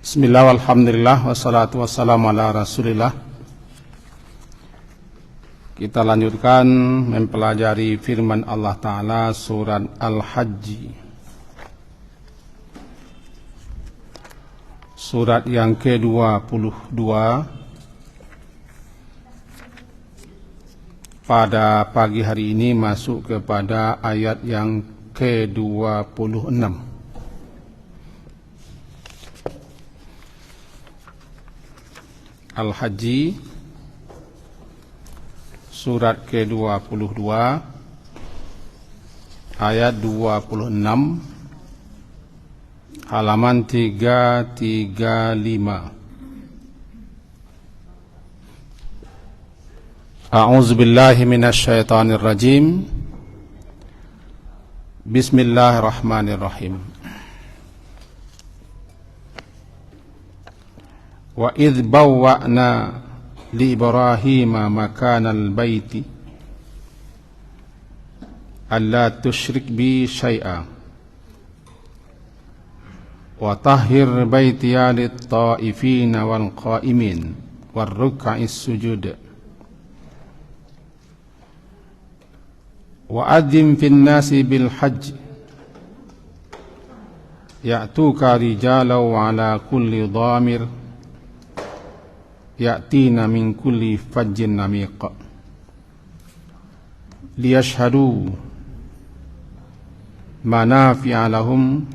Bismillah, alhamdulillah, wassalatu wassalamu ala rasulillah. Kita lanjutkan mempelajari firman Allah Ta'ala surat Al-Hajj, surat yang ke-22. Pada pagi hari ini masuk kepada ayat yang ke-26. Al-Hajj surat ke-22 ayat 26 halaman 335. A'udzu billahi minasy syaithanir rajim. Bismillahirrahmanirrahim. Wa idh bawwa'na li Ibrahima makanal baiti alla tusyrik bi syai'a wa tahhir baitiya lit ta'ifina wal qa'imin war ruk'is sujud wa adzim fin nasi bil hajj ya'tuka rijalan wa ala kulli dhamir ya'tina min kulli fajjin namiq liyashhadu manafi'a lahum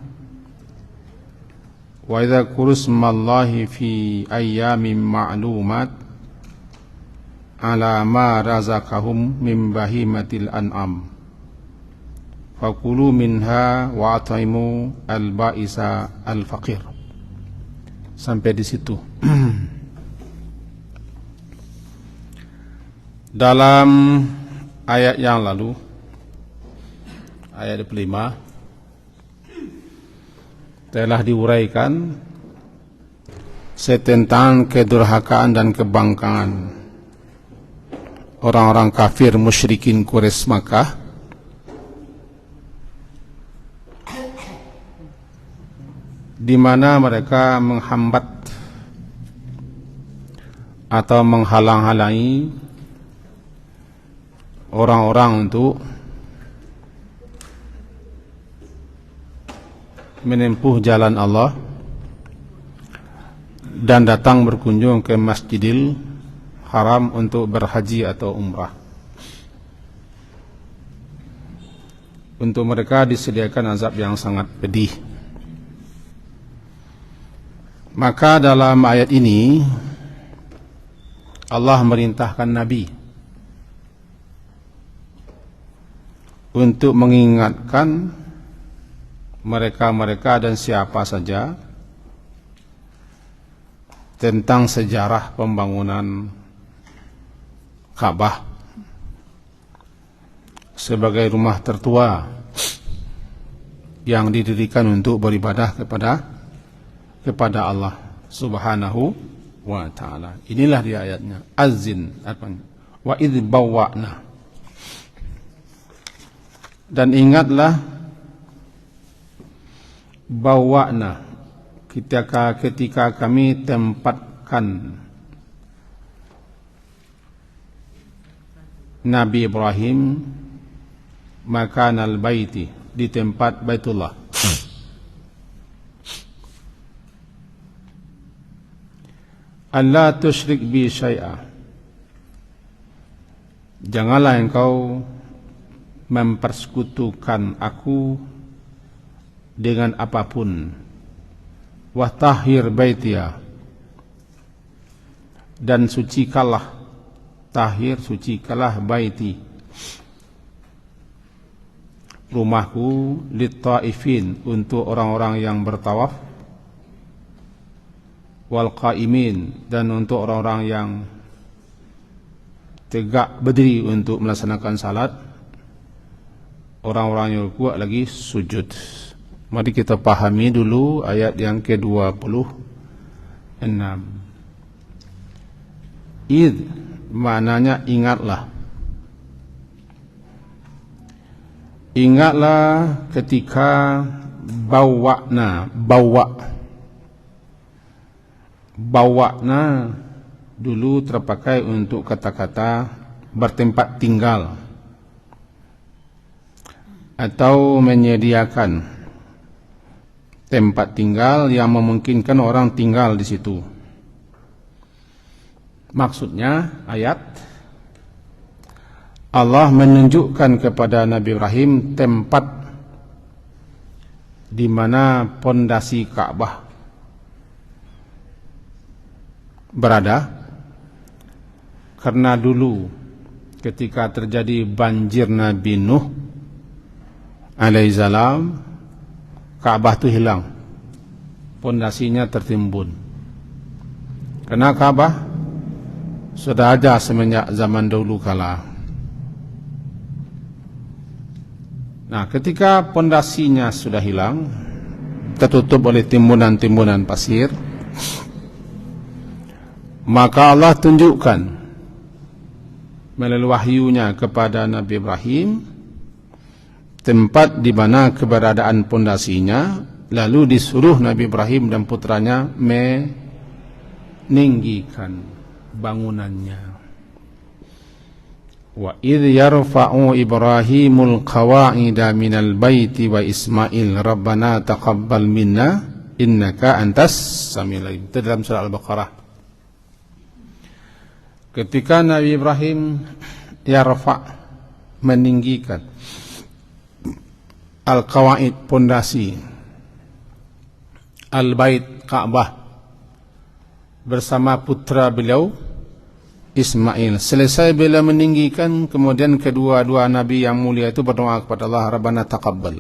wa yadhkuru ismallahi fi ayyamin ma'lumat ala ma razaqahum min bahimatil an'am fakulu minha wa at'imu al-ba'isa al-faqir. Sampai di situ. Dalam ayat yang lalu, ayat 25, telah diuraikan tentang kedurhakaan dan kebangkangan orang-orang kafir musyrikin Quraisy Makkah di mana mereka menghambat atau menghalang-halangi orang-orang untuk menempuh jalan Allah dan datang berkunjung ke Masjidil Haram untuk berhaji atau umrah. Untuk mereka disediakan azab yang sangat pedih. Maka dalam ayat ini Allah merintahkan Nabi untuk mengingatkan mereka-mereka dan siapa saja tentang sejarah pembangunan Ka'bah sebagai rumah tertua yang didirikan untuk beribadah kepada Allah Subhanahu wa ta'ala. Inilah di ayatnya. Azin wa idh bawwa'na. Dan ingatlah bawa'na ketika kami tempatkan Nabi Ibrahim makanal baiti, di tempat Baitullah. Allah tusyrik bi syai'a. Janganlah engkau mempersekutukan aku dengan apapun. Wa tahhir baitiya, dan sucikalah, tahhir, sucikalah baiti, rumahku, lit ta'ifin, untuk orang-orang yang bertawaf, wal qa'imin, dan untuk orang-orang yang tegak berdiri untuk melaksanakan salat, orang-orang yang kuat lagi sujud. Mari kita pahami dulu ayat yang ke-26. Id maknanya ingatlah. Ingatlah ketika bawa bawa'na dulu terpakai untuk kata-kata bertempat tinggal atau menyediakan tempat tinggal yang memungkinkan orang tinggal di situ. Maksudnya ayat Allah menunjukkan kepada Nabi Ibrahim tempat di mana pondasi Ka'bah berada, karena dulu ketika terjadi banjir Nabi Nuh alaihissalam, Ka'bah itu hilang, pondasinya tertimbun. Karena Ka'bah sudah ada semenjak zaman dahulu kala. Nah, ketika pondasinya sudah hilang, tertutup oleh timbunan-timbunan pasir, maka Allah tunjukkan melalui wahyunya kepada Nabi Ibrahim tempat di mana keberadaan pondasinya, lalu disuruh Nabi Ibrahim dan putranya meninggikan bangunannya. Wa idh yarfa'u Ibrahimul qawa'ida minal baiti wa Ismail rabbana taqabbal minna innaka antas samiul alim. Itu dalam surah Al-Baqarah. Ketika Nabi Ibrahim meninggikan al-qawaid, pondasi al-bait Ka'bah bersama putra beliau Ismail. Selesai beliau meninggikan, kemudian kedua-dua nabi yang mulia itu berdoa kepada Allah, Rabbana taqabbal.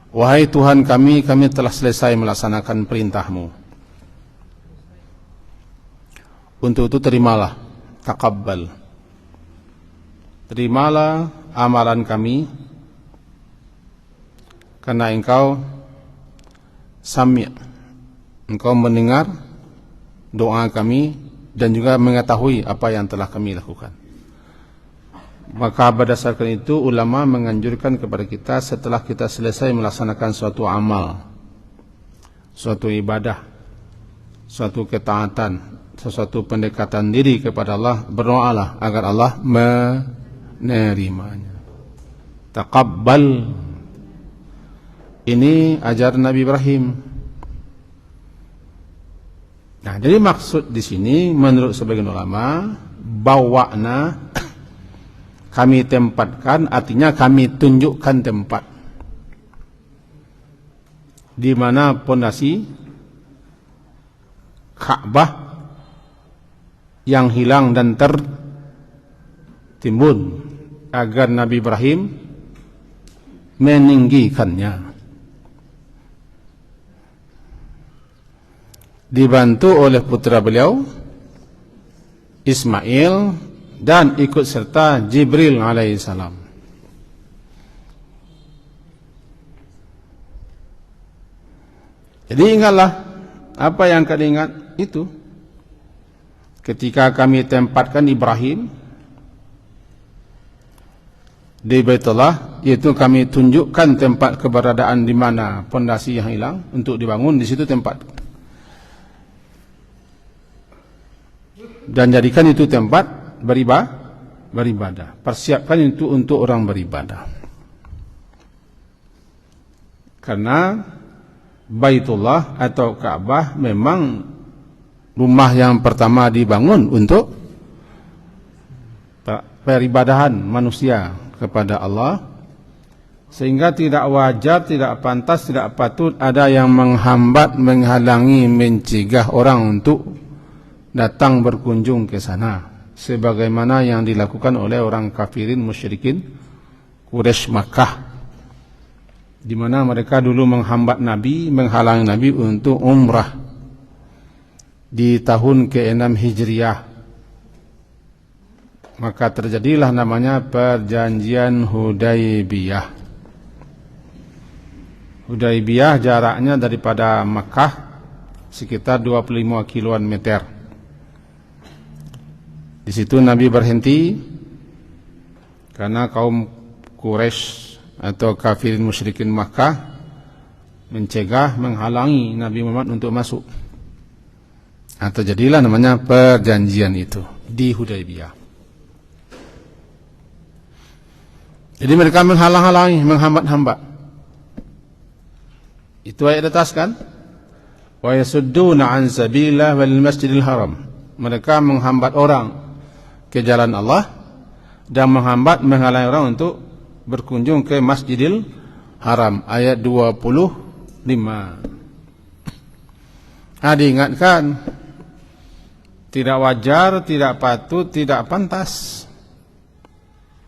Wahai Tuhan kami telah selesai melaksanakan perintahmu. Untuk itu terimalah, taqabbal. Terimalah amalan kami, karena engkau sami', engkau mendengar doa kami dan juga mengetahui apa yang telah kami lakukan. Maka berdasarkan itu ulama menganjurkan kepada kita setelah kita selesai melaksanakan suatu amal, suatu ibadah, suatu ketaatan, sesuatu pendekatan diri kepada Allah, berdoalah agar Allah menerimanya. Taqabbal, ini ajaran Nabi Ibrahim. Nah, jadi maksud di sini menurut sebagian ulama, bawa'na, kami tempatkan, artinya kami tunjukkan tempat di mana pondasi Ka'bah yang hilang dan tertimbun, agar Nabi Ibrahim meninggikannya, dibantu oleh putra beliau Ismail dan ikut serta Jibril alaihissalam. Jadi ingatlah apa yang kalian ingat itu ketika kami tempatkan Ibrahim di Baitullah, yaitu kami tunjukkan tempat keberadaan di mana pondasi yang hilang untuk dibangun, di situ tempat. Dan jadikan itu tempat beribadah. Persiapkan itu untuk orang beribadah. Karena Baitullah atau Ka'bah memang rumah yang pertama dibangun untuk peribadahan manusia kepada Allah, sehingga tidak wajar, tidak pantas, tidak patut ada yang menghambat, menghalangi, mencegah orang untuk datang berkunjung ke sana, sebagaimana yang dilakukan oleh orang kafirin musyrikin Quraisy Makkah, di mana mereka dulu menghambat Nabi, menghalangi Nabi untuk umrah di tahun ke-6 Hijriah. Maka terjadilah namanya perjanjian Hudaybiyah. Hudaybiyah jaraknya daripada Makkah sekitar 25 km. Di situ Nabi berhenti karena kaum Quraisy atau kafirin musyrikin Makkah mencegah, menghalangi Nabi Muhammad untuk masuk. Atau jadilah namanya perjanjian itu di Hudaybiyah. Jadi mereka menghalang-halangi, menghambat-hambat. Itu ayat atas kan? Wa yasudduna an sabilillah wal masjidil haram. Mereka menghambat orang ke jalan Allah dan menghalangi orang untuk berkunjung ke Masjidil Haram. Ayat 25. Diingatkan, tidak wajar, tidak patut, tidak pantas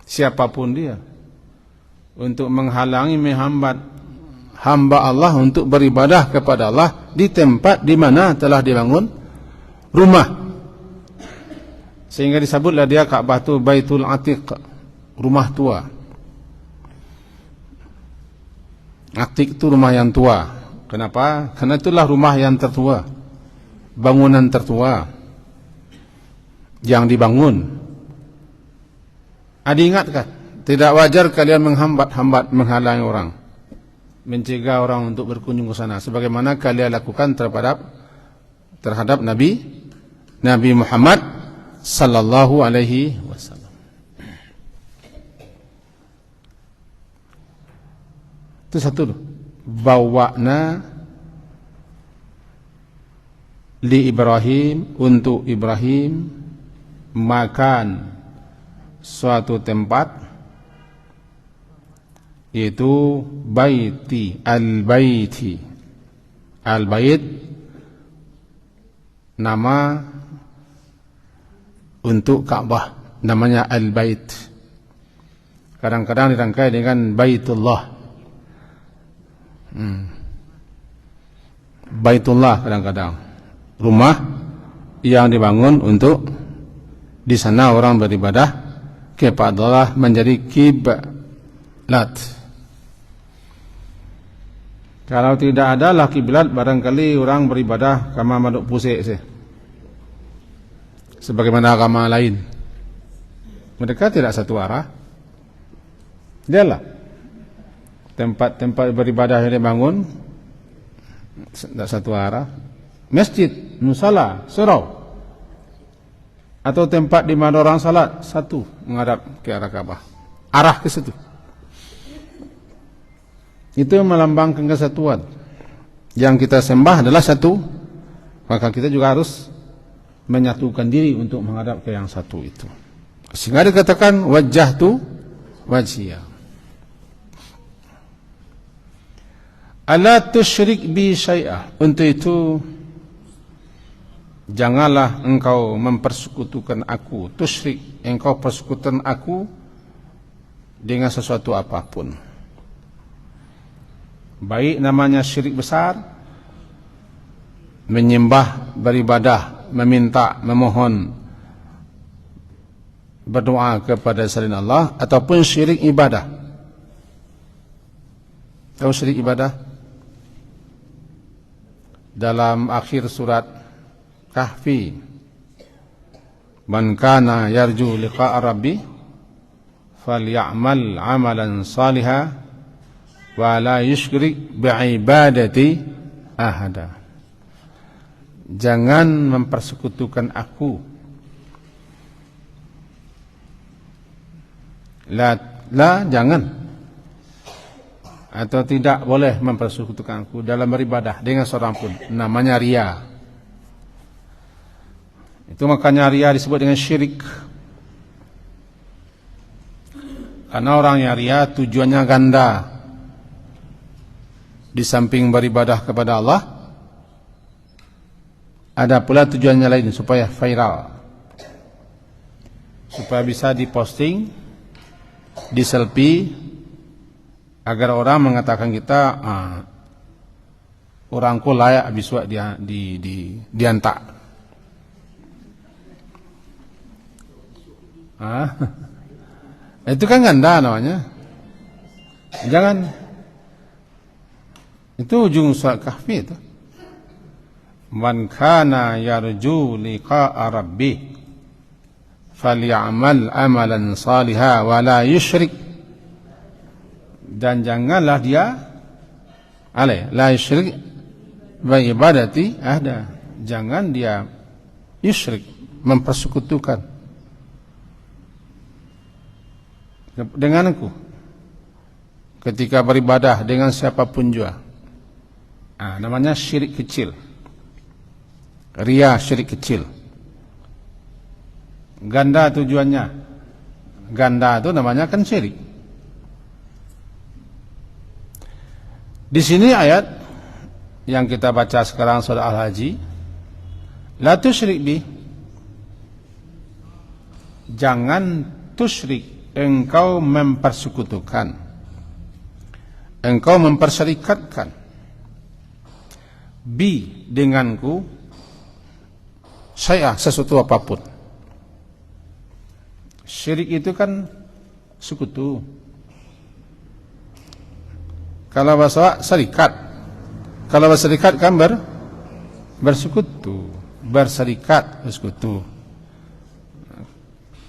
siapapun dia untuk menghalangi, menghambat hamba Allah untuk beribadah kepada Allah di tempat di mana telah dibangun rumah. Sehingga disebutlah dia Ka'bah itu Baitul Atiq, rumah tua. Atiq itu rumah yang tua. Kenapa? Karena itulah rumah yang tertua, bangunan tertua yang dibangun. Diingatkan, tidak wajar kalian menghambat-hambat, menghalangi orang, mencegah orang untuk berkunjung ke sana, sebagaimana kalian lakukan terhadap Nabi Muhammad sallallahu alaihi wasallam. Itu satu, bawa'na li Ibrahim, untuk Ibrahim, makan suatu tempat, yaitu baiti, al-baiti. Al-bait nama untuk Ka'bah, namanya al-bait. Kadang-kadang dirangkai dengan Baitullah. Baitullah kadang-kadang rumah yang dibangun untuk di sana orang beribadah kepada Allah, menjadi kiblat. Kalau tidak adalah kiblat, barangkali orang beribadah kama maduk pusik sih, sebagaimana agama lain. Mereka tidak satu arah. Dialah tempat-tempat beribadah yang dibangun tidak satu arah. Masjid, musala, surau, atau tempat di mana orang salat, satu menghadap ke arah Ka'bah, arah ke situ. Itu melambangkan kesatuan. Yang kita sembah adalah satu, maka kita juga harus menyatukan diri untuk menghadap ke yang satu itu. Sehingga dikatakan wajjahtu wajhiya. Ala tusyrik bi syai'ah. Untuk itu janganlah engkau mempersekutukan aku. Tusyrik, engkau persekutukan aku dengan sesuatu apapun. Baik namanya syirik besar, menyembah, beribadah, meminta, memohon, berdoa kepada selain Allah, ataupun syirik ibadah. Tahu syirik ibadah? Dalam akhir surat Kahfi, man kana yarju liqa'a rabbi falyamal amalan salihan wa la yusyrik bi'ibadati ahada. Jangan mempersekutukan aku. Jangan, atau tidak boleh mempersekutukan aku dalam beribadah dengan seorang pun. Namanya riya. Itu makanya riya disebut dengan syirik. Karena orang yang riya tujuannya ganda. Di samping beribadah kepada Allah, ada pula tujuannya lain, supaya viral, supaya bisa diposting, di selfie, agar orang mengatakan kita orangku layak biswa diantak. Itu kan ganda namanya. Jangan. Itu ujung surat Kahfi itu. Man kana yarju liqa'a rabbih falyamal amalan salihan wa la yusyrik. Dan janganlah dia la yusyrik bi ibadati ahda. Jangan dia yusyrik, mempersekutukan denganku ketika beribadah dengan siapapun jua. Namanya syirik kecil. Riya syirik kecil. Ganda tujuannya. Ganda itu namanya kan syirik. Di sini ayat yang kita baca sekarang surah Al-Haji, la tusyrik bi. Jangan tusyrik, engkau mempersekutukan, engkau memperserikatkan, bi denganku, saya sesuatu apapun. Syirik itu kan sekutu. Kalau bahasa serikat, kalau berserikat kan bersekutu, berserikat, bersekutu.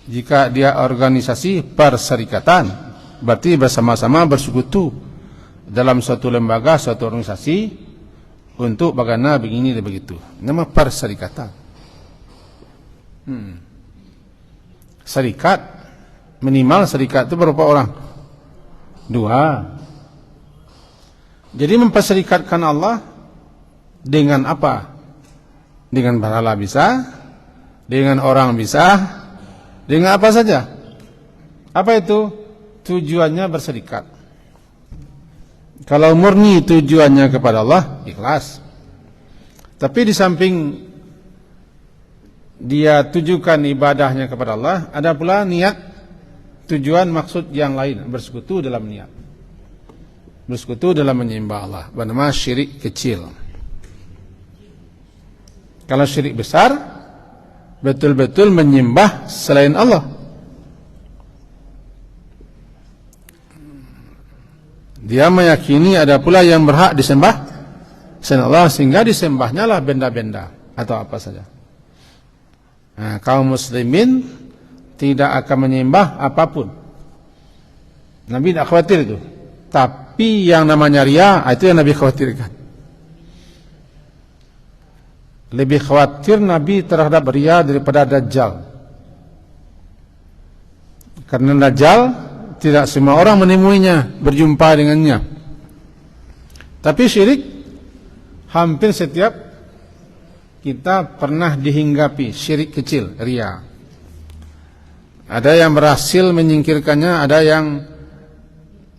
Jika dia organisasi perserikatan, berarti bersama-sama bersekutu dalam suatu lembaga, suatu organisasi untuk bagaimana begini dan begitu. Nama perserikatan. Serikat, minimal serikat itu berapa orang? 2. Jadi memperserikatkan Allah dengan apa? Dengan berhala bisa, dengan orang bisa, dengan apa saja. Apa itu? Tujuannya berserikat. Kalau murni tujuannya kepada Allah, ikhlas. Tapi di samping dia tujukan ibadahnya kepada Allah, ada pula niat, tujuan, maksud yang lain, bersekutu dalam niat, bersekutu dalam menyembah Allah, bernama syirik kecil. Kalau syirik besar, betul-betul menyembah selain Allah. Dia meyakini ada pula yang berhak disembah selain Allah, sehingga disembahnya lah benda-benda atau apa saja. Kaum muslimin tidak akan menyembah apapun. Nabi tidak khawatir itu. Tapi yang namanya riya, itu yang Nabi khawatirkan. Lebih khawatir Nabi terhadap riya daripada Dajjal. Karena Dajjal tidak semua orang menemuinya, berjumpa dengannya. Tapi syirik hampir setiap kita pernah dihinggapi, syirik kecil, riya. Ada yang berhasil menyingkirkannya, ada yang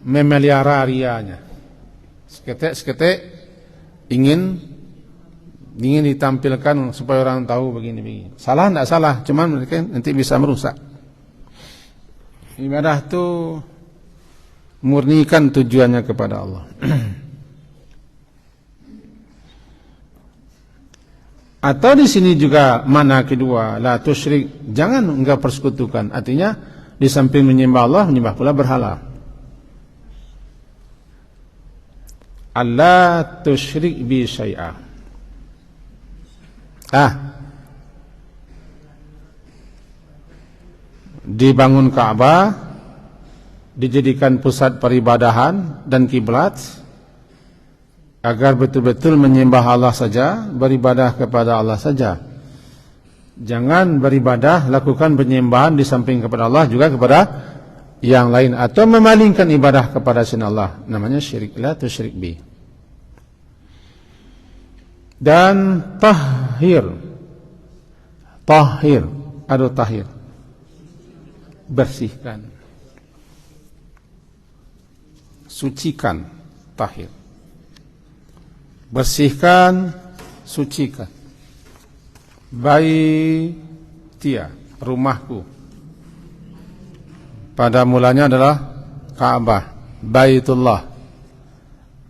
memelihara riyanya. Seketik-seketik ingin ditampilkan supaya orang tahu begini-begini. Salah tidak salah, cuman mereka nanti bisa merusak. Ibadah itu murnikan tujuannya kepada Allah. Atau di sini juga mana kedua, la tusyrik, jangan engkau persekutukan. Artinya di samping menyembah Allah, menyembah pula berhala. Allah tusyrik bi syai'a. Dibangun Ka'bah, dijadikan pusat peribadahan dan kiblat, agar betul-betul menyembah Allah saja, beribadah kepada Allah saja. Jangan beribadah, lakukan penyembahan di samping kepada Allah juga kepada yang lain, atau memalingkan ibadah kepada selain Allah. Namanya syirik, la tusyrik bi. Dan tahir, bersihkan, sucikan, tahir. Bersihkan, sucikan. Baitia, rumahku. Pada mulanya adalah Ka'bah, Baitullah.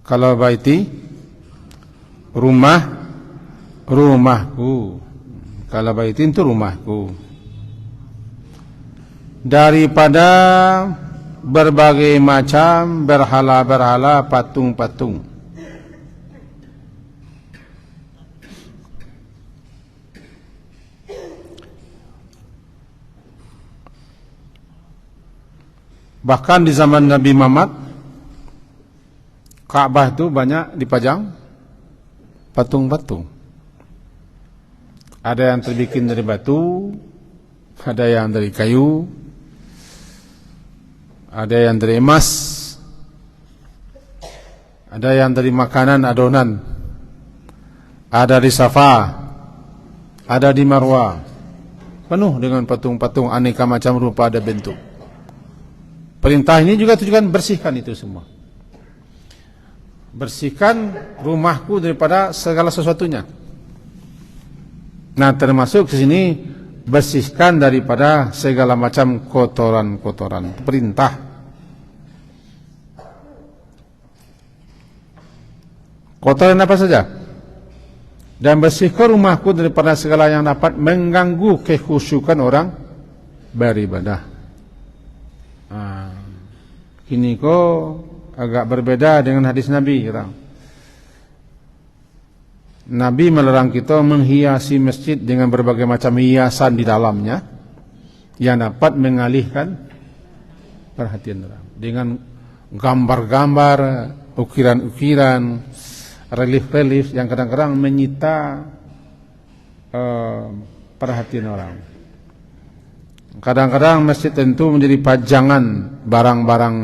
Kalau baiti, rumahku. Kalau baiti itu rumahku. Daripada berbagai macam berhala-berhala, patung-patung. Bahkan di zaman Nabi Muhammad, Ka'bah itu banyak dipajang patung-patung. Ada yang terbikin dari batu, ada yang dari kayu, ada yang dari emas, ada yang dari makanan adonan, ada di Safa, ada di Marwa, penuh dengan patung-patung aneka macam rupa dan bentuk. Perintah ini juga tujuan bersihkan itu semua. Bersihkan rumahku daripada segala sesuatunya. Nah, termasuk di sini bersihkan daripada segala macam kotoran-kotoran. Perintah. Kotoran apa saja? Dan bersihkan rumahku daripada segala yang dapat mengganggu kekhusyukan orang beribadah. Kini kok agak berbeda dengan hadis Nabi. Nabi melarang kita menghiasi masjid dengan berbagai macam hiasan di dalamnya yang dapat mengalihkan perhatian orang. Dengan gambar-gambar, ukiran-ukiran, relief-relief yang kadang-kadang menyita perhatian orang. Kadang-kadang masjid tentu menjadi pajangan barang-barang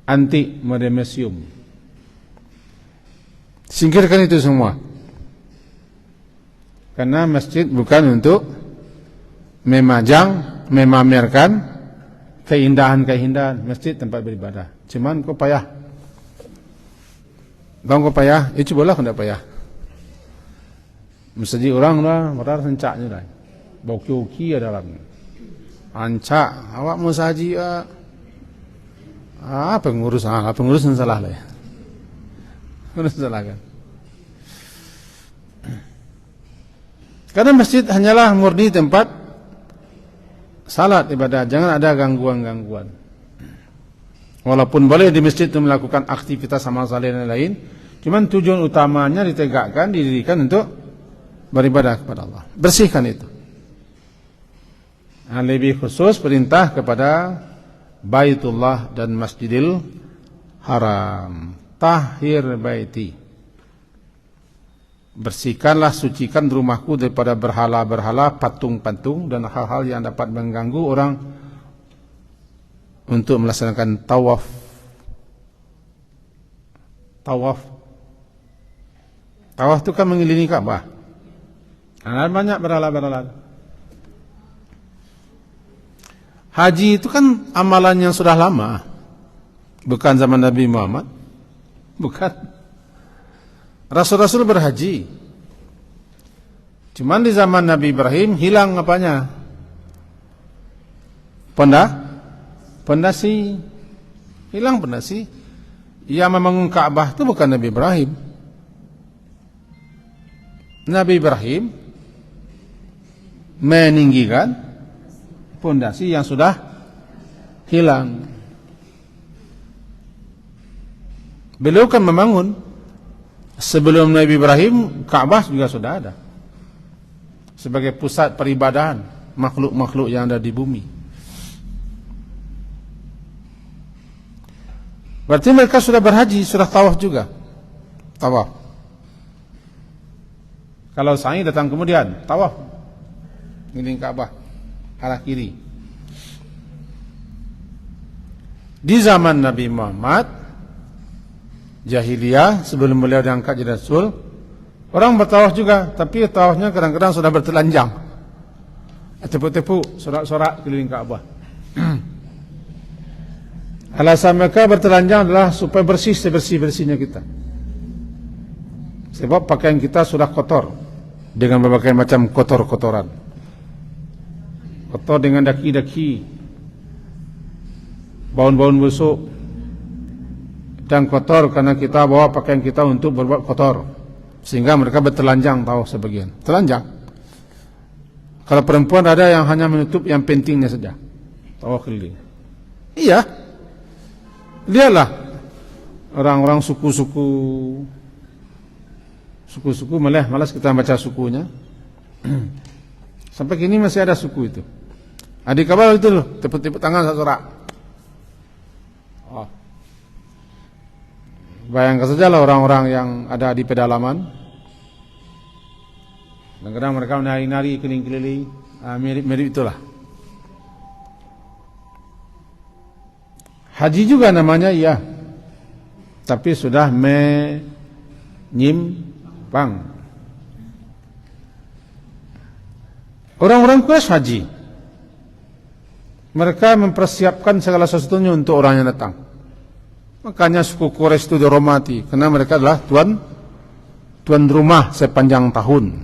antik modern museum. Singkirkan itu semua. Karena masjid bukan untuk memajang, memamerkan keindahan-keindahan. Masjid tempat beribadah. Cuman kau payah. Bang kau payah, cobalah kau tidak payah. Masjid orang lah, merah sencaknya lah. Bau ki-ki ada dalamnya. Ancak, awak mau saji pengurus yang salah lah ya. Pengurus salah kan. Karena masjid hanyalah murni tempat salat ibadah, jangan ada gangguan-gangguan. Walaupun boleh di masjid itu melakukan aktivitas sama saleh dan lain, cuman tujuan utamanya ditegakkan, didirikan untuk beribadah kepada Allah. Bersihkan itu. Nah, lebih khusus perintah kepada Baitullah dan Masjidil Haram. Tahhir baiti. Bersihkanlah, sucikan rumahku daripada berhala-berhala, patung-patung dan hal-hal yang dapat mengganggu orang untuk melaksanakan tawaf. Tawaf itu kan mengelilingi Ka'bah. Banyak berhala-berhala. Haji itu kan amalan yang sudah lama. Bukan zaman Nabi Muhammad. Bukan. Rasul-rasul berhaji. Cuman di zaman Nabi Ibrahim hilang apanya? Pondasi. Hilang pondasi. Yang membangun Ka'bah itu bukan Nabi Ibrahim. Nabi Ibrahim meninggikan pondasi yang sudah hilang. Beliau kan membangun. Sebelum Nabi Ibrahim, Ka'bah juga sudah ada sebagai pusat peribadahan makhluk-makhluk yang ada di bumi. Berarti mereka sudah berhaji, sudah tawaf juga. Tawaf. Kalau sa'i datang kemudian, tawaf ngeliling Ka'bah arah kiri. Di zaman Nabi Muhammad jahiliyah, sebelum beliau diangkat jadi Rasul, orang bertawaf juga, tapi tawafnya kadang-kadang sudah bertelanjang, tepuk-tepuk, sorak-sorak keliling Ka'bah. Alasan mereka bertelanjang adalah supaya bersih sebersih-bersihnya kita. Sebab pakaian kita sudah kotor dengan berbagai macam kotor-kotoran. Kotor dengan daki-daki, baun-baun busuk, dan kotor karena kita bawa pakaian kita untuk berbuat kotor, sehingga mereka bertelanjang, tahu sebagian telanjang. Kalau perempuan ada yang hanya menutup yang pentingnya saja, tahu keliling. Iya, lihatlah orang-orang suku-suku malas kita baca sukunya. Sampai kini masih ada suku itu. Adik kabel itu loh, tepuk-tepuk tangan sorak. Bayangkan sajalah orang-orang yang ada di pedalaman, Kadang-kadang mereka menari-nari keliling-keliling, mirip-mirip itulah. Haji juga namanya iya, tapi sudah menyimpang. Orang-orang Quraisy haji, mereka mempersiapkan segala sesuatunya untuk orang yang datang. Makanya suku Quraisy itu dihormati karena mereka adalah tuan rumah sepanjang tahun.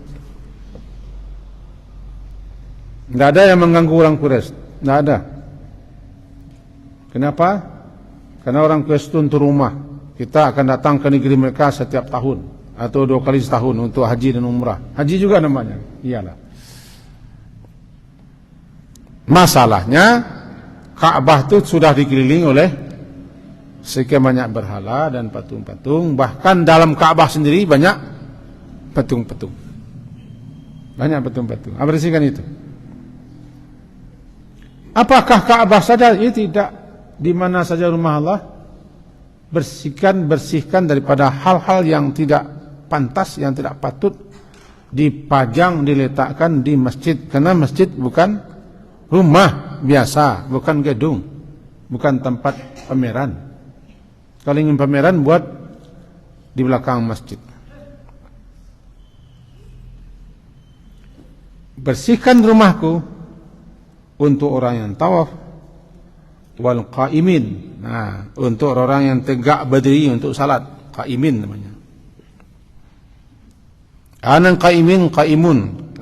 Tidak ada yang mengganggu orang Quraisy, tidak ada. Kenapa? Karena orang Quraisy itu tuan rumah. Kita akan datang ke negeri mereka setiap tahun atau 2 kali setahun untuk haji dan umrah. Haji juga namanya, iyalah. Masalahnya Ka'bah itu sudah dikelilingi oleh sekian banyak berhala dan patung-patung. Bahkan dalam Ka'bah sendiri banyak patung-patung. Banyak patung-patung. Bersihkan itu. Apakah Ka'bah saja? Ya tidak. Di mana saja rumah Allah, bersihkan daripada hal-hal yang tidak pantas, yang tidak patut dipajang, diletakkan di masjid. Karena masjid bukan rumah biasa, bukan gedung, bukan tempat pameran. Kalau ingin pameran, buat di belakang masjid. Bersihkan rumahku untuk orang yang tawaf, wal qaimin. Nah, untuk orang yang tegak berdiri untuk salat, qaimin namanya. Anan qaimin, qaimun.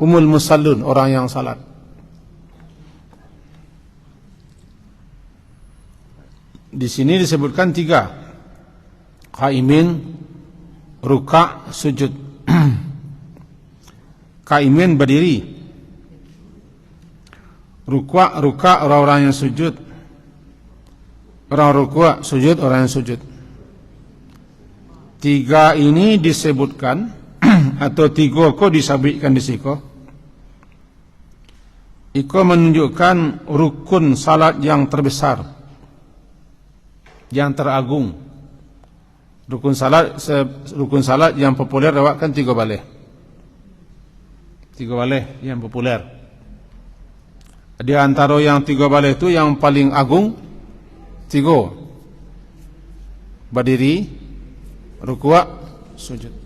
Humul musallun, orang yang salat. Di sini disebutkan 3. Qaimin, ruka', sujud. Qaimin berdiri. Ruka' orang-orang yang sujud. Orang ruku', sujud orang yang sujud. 3 ini disebutkan atau 3 kok disabitkan di siko. Iko menunjukkan rukun salat yang terbesar, yang teragung. Rukun salat yang populer lewatkan 3 baleh. 3 baleh yang populer. Di antara yang 3 baleh itu yang paling agung 3. Berdiri, rukuk, sujud.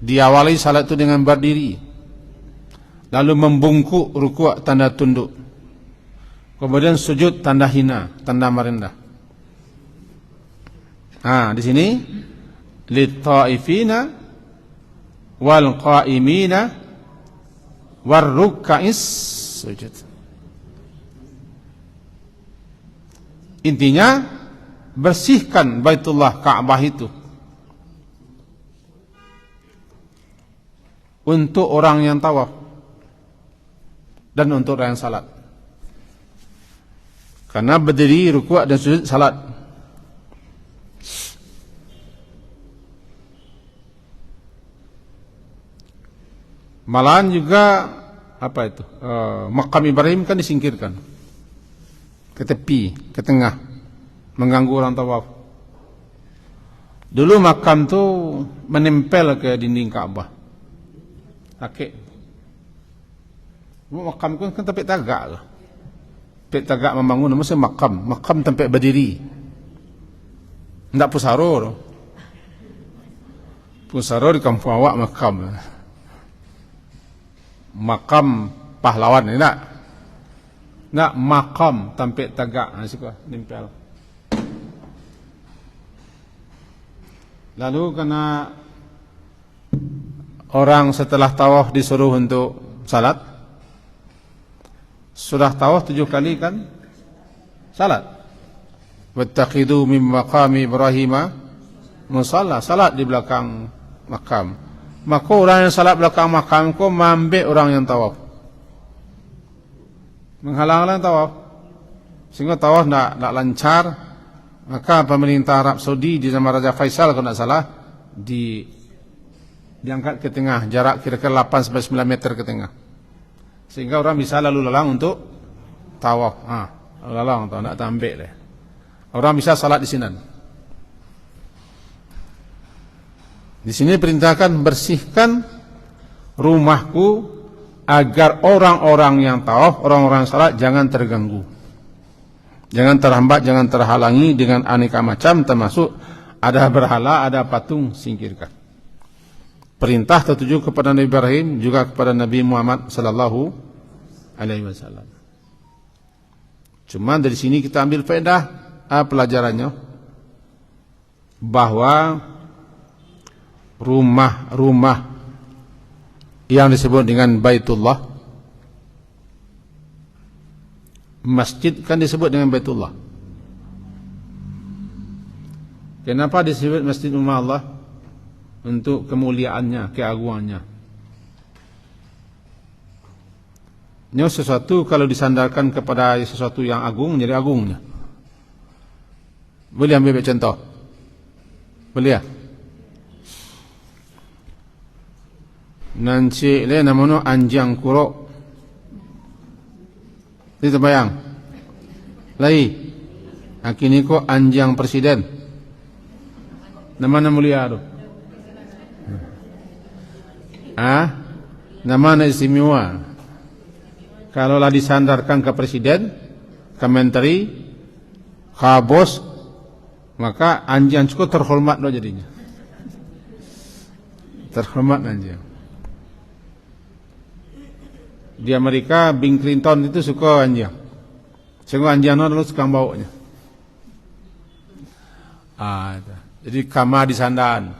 Diawali salat itu dengan berdiri, lalu membungkuk, rukuk tanda tunduk, kemudian sujud tanda hina, tanda merendah. Di sini lit-ta'ifina wal qa'imina war ruk'is sujud. Intinya bersihkan Baitullah Ka'bah itu untuk orang yang tawaf dan untuk orang yang salat. Karena berdiri, rukuk dan sujud salat. Malahan juga makam Ibrahim kan disingkirkan ke tepi, ke tengah, mengganggu orang tawaf. Dulu makam tu menempel ke dinding Ka'bah. Makam kan tempat tagak lah. Tempat tagak membangun namanya makam tempat berdiri. Tidak pusaro. Pusaro di kampung awak makam. Makam pahlawan ni nak. Nak makam tempat tagak suka nempel. Lalu kena orang setelah tawaf disuruh untuk salat. Sudah tawaf 7 kali kan salat. Wattakhidhu min maqami Ibrahim musalla, salat di belakang makam. Maka orang yang salat belakang makam ko mambe orang yang tawaf. Menghalang-halang tawaf. Sehingga tawaf nak lancar. Maka pemerintah Arab Saudi di zaman Raja Faisal kalau tidak salah diangkat ke tengah, jarak kira-kira 8-9 meter ke tengah. Sehingga orang bisa lalu lalang untuk tawaf. Lalu lalang atau nak tambik deh. Orang bisa salat di sini. Di sini perintahkan bersihkan rumahku agar orang-orang yang tawaf, orang-orang salat jangan terganggu. Jangan terhambat, jangan terhalangi dengan aneka macam, termasuk ada berhala, ada patung, singkirkan. Perintah tertuju kepada Nabi Ibrahim, juga kepada Nabi Muhammad sallallahu alaihi wasallam. Cuma dari sini kita ambil faedah pelajarannya bahwa rumah-rumah yang disebut dengan Baitullah, masjid kan disebut dengan Baitullah. Kenapa disebut Masjid Rumah Allah? Untuk kemuliaannya, keagungannya. Ini sesuatu kalau disandarkan kepada sesuatu yang agung, menjadi agungnya. Boleh ambil contoh? Boleh ya? Nanti le namanya Anjang Kuro. Itu bayang. Lai. Kini ko Anjang Presiden. Nama mulia tu. Nama istimewa. Kalau lah disandarkan ke presiden, ke menteri, ke bos, maka Anjang cukup terhormat loh jadinya. Terhormat Anjang. Di Amerika, Bill Clinton itu suka Anjang. Suka Anjang dulu suka baunya. Jadi kama disandang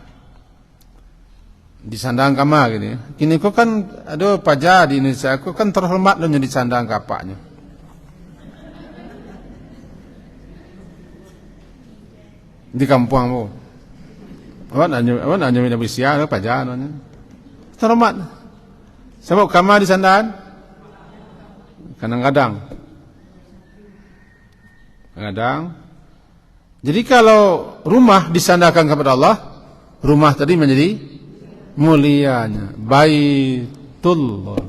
kama gini. Kini kok kan ada pajak di Indonesia, kok kan terhormat loh jadi sandang kapaknya. Di kampung aku. Awan hanya minta besia lo pajak namanya. Terhormat. Sebab kama di sandahan. Kadang-kadang. Jadi kalau rumah disandarkan kepada Allah, rumah tadi menjadi mulianya Baitullah.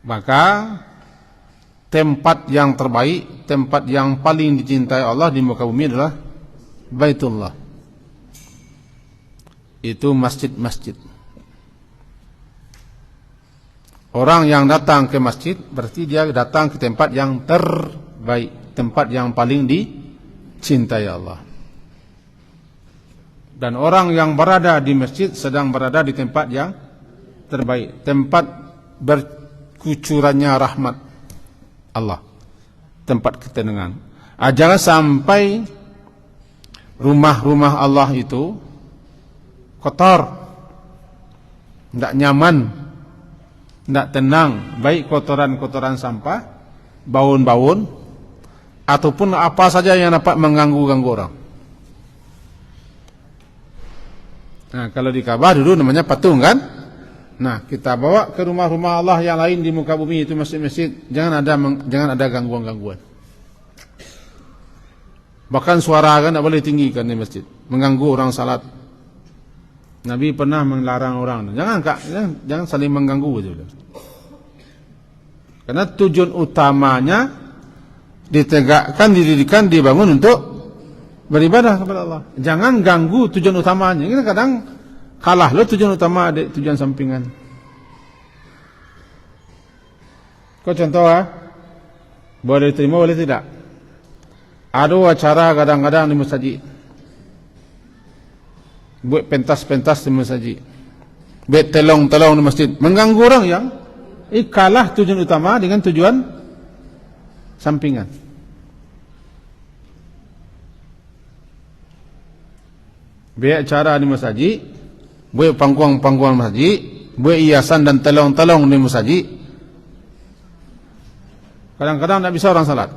Maka tempat yang terbaik, tempat yang paling dicintai Allah di muka bumi adalah Baitullah. Itu masjid-masjid. Orang yang datang ke masjid berarti dia datang ke tempat yang terbaik, tempat yang paling dicintai Allah. Dan orang yang berada di masjid sedang berada di tempat yang terbaik, tempat berkucurannya rahmat Allah, tempat ketenangan. Jangan sampai rumah-rumah Allah itu kotor, tidak nyaman, tidak tenang, baik kotoran-kotoran sampah, baun-baun, ataupun apa saja yang dapat mengganggu-ganggu orang. Nah, kalau di Ka'bah dulu namanya patung kan? Nah, kita bawa ke rumah-rumah Allah yang lain di muka bumi itu masjid-masjid, jangan ada gangguan-gangguan. Bahkan suara kan tidak boleh tinggikan di masjid, mengganggu orang salat. Nabi pernah melarang orang, jangan saling mengganggu gitu. Karena tujuan utamanya ditegakkan, didirikan, dibangun untuk beribadah kepada Allah. Jangan ganggu tujuan utamanya. Ini kadang kalah lo tujuan utama, ada tujuan sampingan. Kau contoh boleh diterima, boleh tidak? Ada acara kadang-kadang di masjid, buat pentas-pentas di masjid, buat telong-telong di masjid, mengganggu orang yang kalah tujuan utama dengan tujuan sampingan. Buat acara di masjid, buat pangkuan-pangkuan masjid, buat hiasan dan telong-telong di masjid. Kadang-kadang tidak bisa orang salat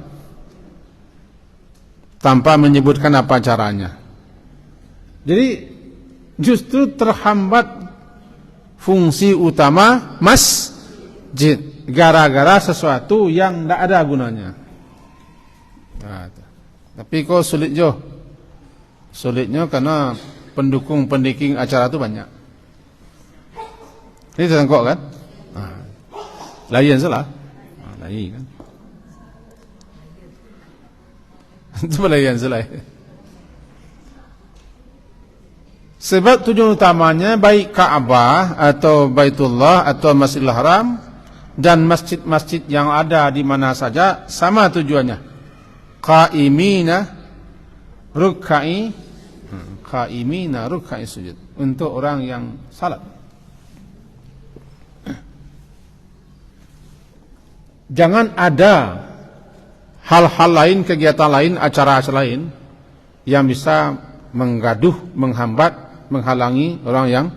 tanpa menyebutkan apa caranya. Jadi justru terhambat fungsi utama masjid gara-gara sesuatu yang tidak ada gunanya. Tapi kok sulit jo? Sulitnya karena pendukung-pendukung acara itu banyak. Ini tertengkok kan? Lain salah. Lain kan? Itu lain salah. Sebab tujuan utamanya baik Ka'bah atau Baitullah atau Masjidil Haram dan masjid-masjid yang ada di mana saja sama tujuannya. Qa'imina ruk'i sujud, untuk orang yang salat. Jangan ada hal-hal lain, kegiatan lain, acara-acara lain yang bisa menggaduh, menghambat, menghalangi orang yang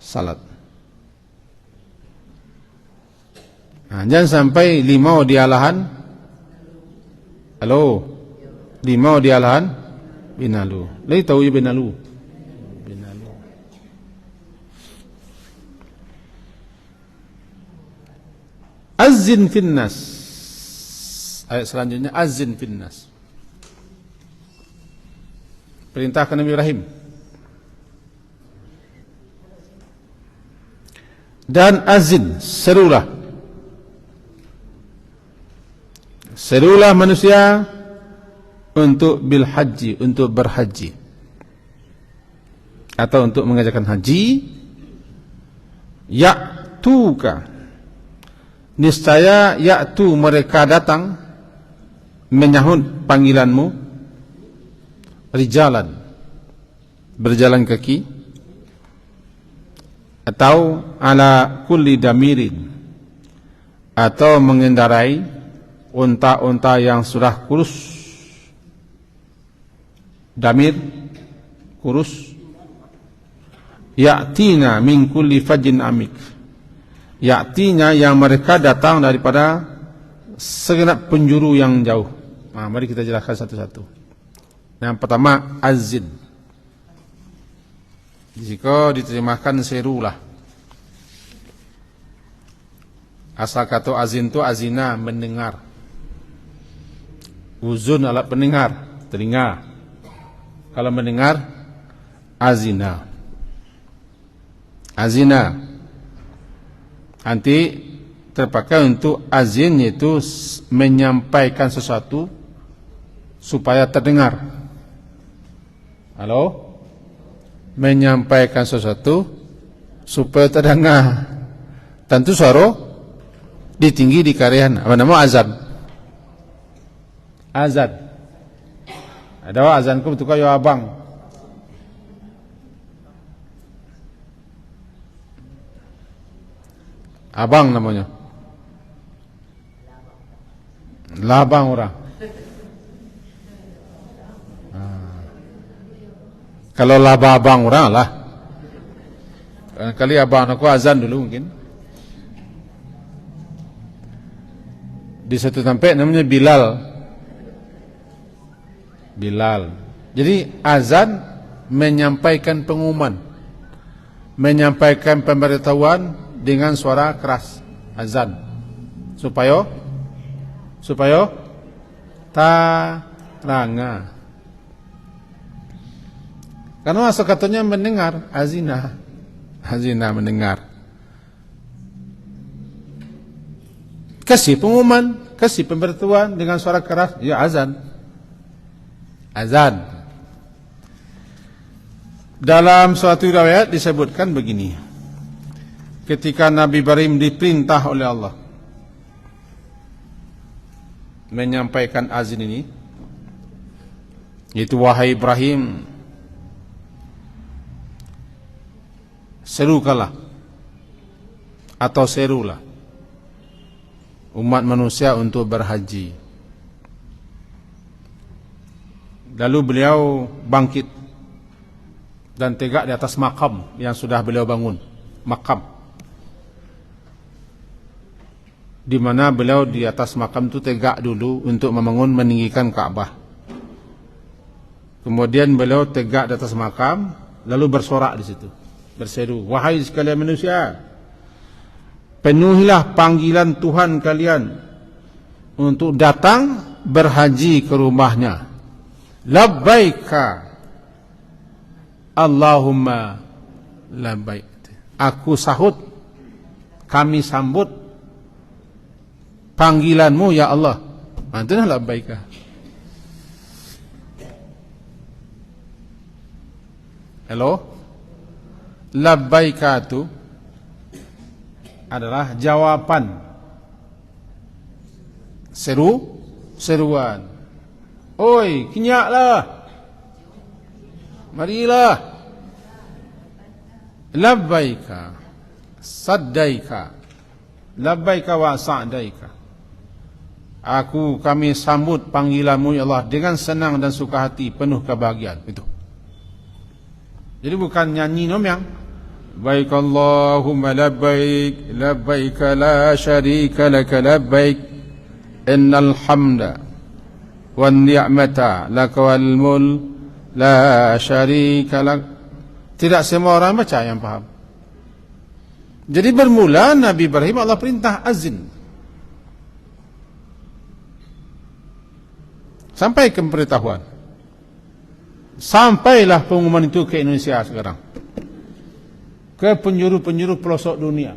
salat. Nah, jangan sampai limau di alahan limau di alahan binalu. Lai tahu ya binalu. Azin finnas. Ayat selanjutnya azin finnas. Perintah Nabi Ibrahim. Dan azin, serulah manusia untuk bil haji, untuk berhaji atau untuk mengerjakan haji. Ya'tuka, niscaya ya'tu, mereka datang menyahut panggilanmu, rijalan, berjalan kaki, atau ala kulli damirin, atau mengendarai unta-unta yang sudah kurus. Damir, kurus. Ya'tina min kulli fajin amik, ya'tina, yang mereka datang daripada segenap penjuru yang jauh. Nah, mari kita jelaskan satu-satu. Yang pertama, azin. Jika diterjemahkan serulah. Asal kata azin itu azina, mendengar. Uzun alat pendengar, telinga. Kalau mendengar, azina. Azina. Nanti terpakai untuk azin, yaitu menyampaikan sesuatu supaya terdengar. Halo? Menyampaikan sesuatu supaya terdengar. Tentu suara ditinggi di karyan. Apa nama azan? Azan. Ada azan ku betul kayo abang. Abang namanya. Labang orang. Kalau laba abang orang lah. Kali abang aku azan dulu mungkin. Di satu tempat namanya Bilal. Bilal. Jadi azan menyampaikan pengumuman, menyampaikan pemberitahuan dengan suara keras. Azan. Supaya teranga. Karena asal katanya mendengar, azina mendengar. Kasih pengumuman, kasih pemberitahuan dengan suara keras, ya azan. Dalam suatu riwayat disebutkan begini. Ketika Nabi Ibrahim diperintah oleh Allah menyampaikan azan ini, yaitu wahai Ibrahim, serukanlah atau serulah umat manusia untuk berhaji. Lalu beliau bangkit dan tegak di atas makam yang sudah beliau bangun, makam di mana beliau di atas makam itu tegak dulu untuk membangun, meninggikan Ka'bah. Kemudian beliau tegak di atas makam lalu bersorak di situ, berseru, wahai sekalian manusia, penuhilah panggilan Tuhan kalian untuk datang berhaji ke rumahnya. Labbaika Allahumma labbaik. Aku sahut, kami sambut panggilanmu ya Allah. Itulah labbaika. Hello? Labbaika itu adalah jawaban. Seruan. Oi, kenyaklah. Marilah. Labbaika. Saddaika. Labbaika wa sa'daika. Kami sambut panggilanmu ya Allah dengan senang dan suka hati, penuh kebahagiaan. Itu. Jadi bukan nyanyi nomyang. Baik Allahumma labbaik, labbaik la syarika laka labbaik. Innal hamda wan ni'mata laka wal mulk la syarika lak. Tidak semua orang baca yang faham. Jadi bermula Nabi Ibrahim Allah perintah azin. Sampai ke pemberitahuan. Sampailah pengumuman itu ke Indonesia sekarang. Ke penjuru-penjuru pelosok dunia.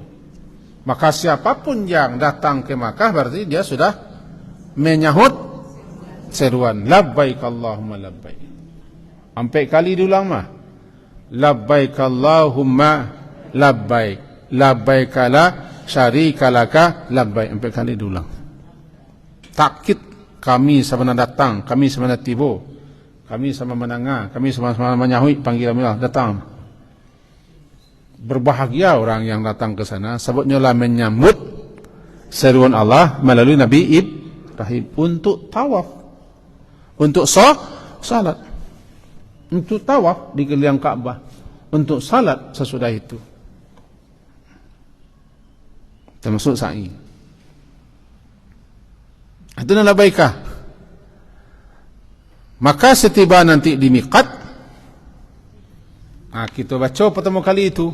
Maka siapapun yang datang ke Makkah berarti dia sudah menyahut seruan labbaik Allahumma labbaik. Sampai kali diulang mah. Labbaik Allahumma labbaik. Labbaik la syarika laka labbaik. Sampai kali diulang. Takkid kami sama datang, kami sama tiba, kami sama menangah, kami sama menyahut panggilan Allah datang. Berbahagia orang yang datang ke sana sebabnya lah menyambut seruan Allah melalui Nabi Ibrahim untuk tawaf, untuk salat, untuk tawaf di keliling Ka'bah, untuk salat sesudah itu, termasuk sa'i. Itu adalah baikah. Maka setiba nanti di miqat, kita baca pertama kali itu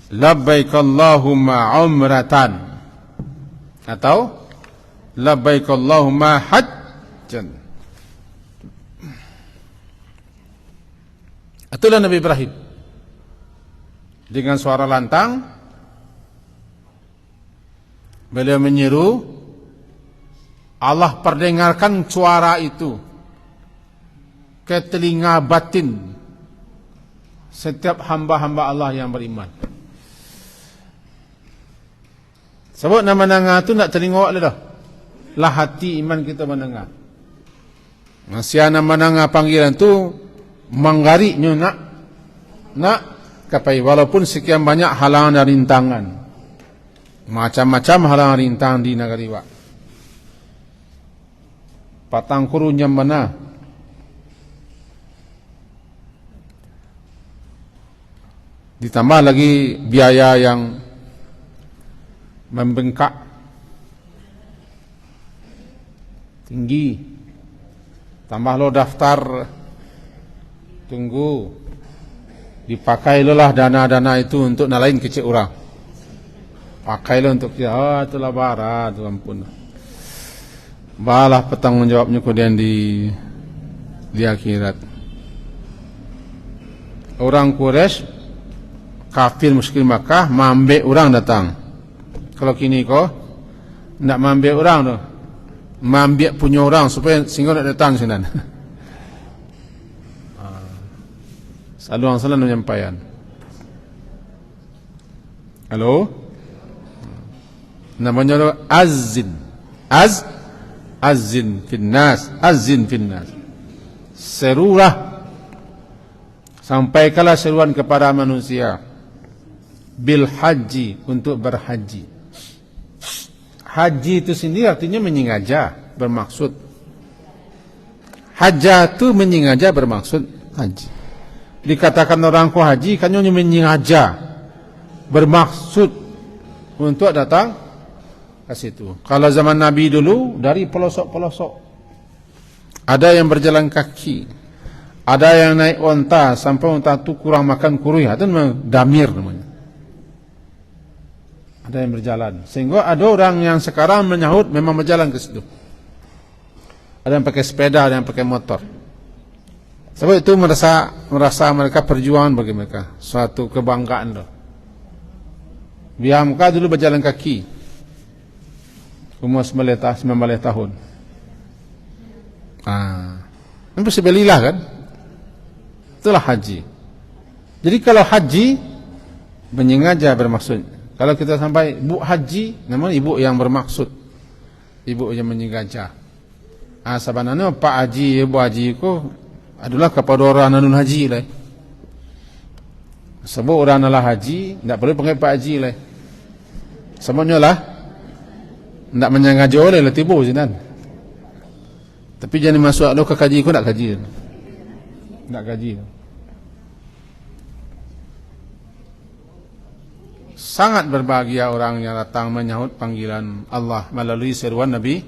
labbaik Allahumma umratan atau labbaik Allahumma hajjan. Itulah Nabi Ibrahim dengan suara lantang beliau menyeru, Allah perdengarkan suara itu ke telinga batin setiap hamba-hamba Allah yang beriman. Sebab nama mendengar itu nak telinga dah. Lah hati iman kita mendengar. Nasiana mendengar panggilan tu manggariknya nak kapai walaupun sekian banyak halangan dan rintangan. Macam-macam halangan rintangan di negeri wa. Patang kurunya mana? Ditambah lagi biaya yang membengkak tinggi. Tambah lo daftar tunggu. Dipakai lo lah dana-dana itu untuk nalain kecil orang. Pakai lo untuk itulah barat, ampun. Balah petanggung jawabnya kemudian di akhirat. Orang Quraisy kafir musyrik Makkah mambe orang datang. Kalau kini kau nak mambe orang tu, mambe punya orang supaya sehingga nak datang sini. Selalu orang salah menyampaikan. Halo? Namanya azin. Azin finnas, azin finnas. Serulah, sampaikanlah seruan kepada manusia bil haji, untuk berhaji. Haji itu sendiri artinya menyengaja, bermaksud. Hajjah itu menyengaja, bermaksud haji. Dikatakan orang ko haji kan nyonya menyengaja, bermaksud untuk datang ke situ. Kalau zaman Nabi dulu dari pelosok-pelosok, ada yang berjalan kaki, ada yang naik onta sampai onta itu kurang makan kurui, itu memang damir namanya. Ada yang berjalan, sehingga ada orang yang sekarang menyahut memang berjalan ke situ. Ada yang pakai sepeda, ada yang pakai motor. Sebab itu merasa mereka perjuangan bagi mereka, suatu kebanggaan loh. Biar mereka dulu berjalan kaki umur 19 tahun. Ini pasti belilah kan? Itulah haji. Jadi kalau haji menyengaja bermaksud. Kalau kita sampai ibu haji, namun ibu yang bermaksud, ibu yang menyengaja. Sabananya pak haji, ibu haji ko adalah kepada orang non haji lah. Sebab orang adalah haji, tidak perlu panggil pak haji lah. Semuanya lah, tidak menyengaja oleh lah tibu sinan. Tapi jangan masuk lo ke kaji ko nak kaji, nak kaji. Sangat berbahagia orang yang datang menyahut panggilan Allah melalui seruan Nabi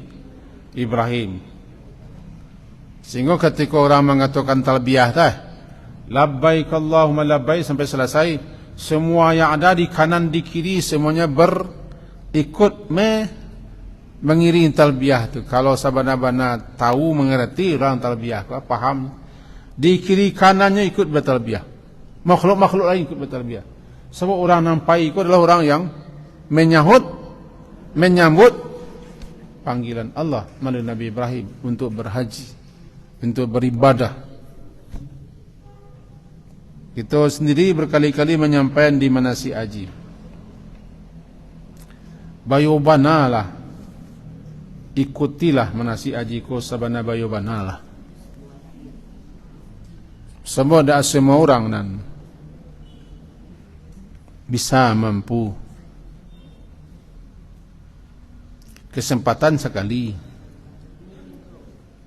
Ibrahim. Sehingga ketika orang mengatakan talbiyah dah, labbaik Allahumma labbaik sampai selesai, semua yang ada di kanan di kiri semuanya berikut mengiring talbiyah tu. Kalau sabana-bana tahu mengerti orang talbiyah, faham, di kiri kanannya ikut bertalbiyah. Makhluk-makhluk lain ikut bertalbiyah. Sebab orang nampai itu adalah orang yang menyambut panggilan Allah melalui Nabi Ibrahim untuk berhaji, untuk beribadah. Kita sendiri berkali-kali menyampaikan di manasik haji. Bayobanalah, ikutilah manasik haji ko sabana bayobanalah. Semua dah semua orang nan bisa mampu, kesempatan sekali.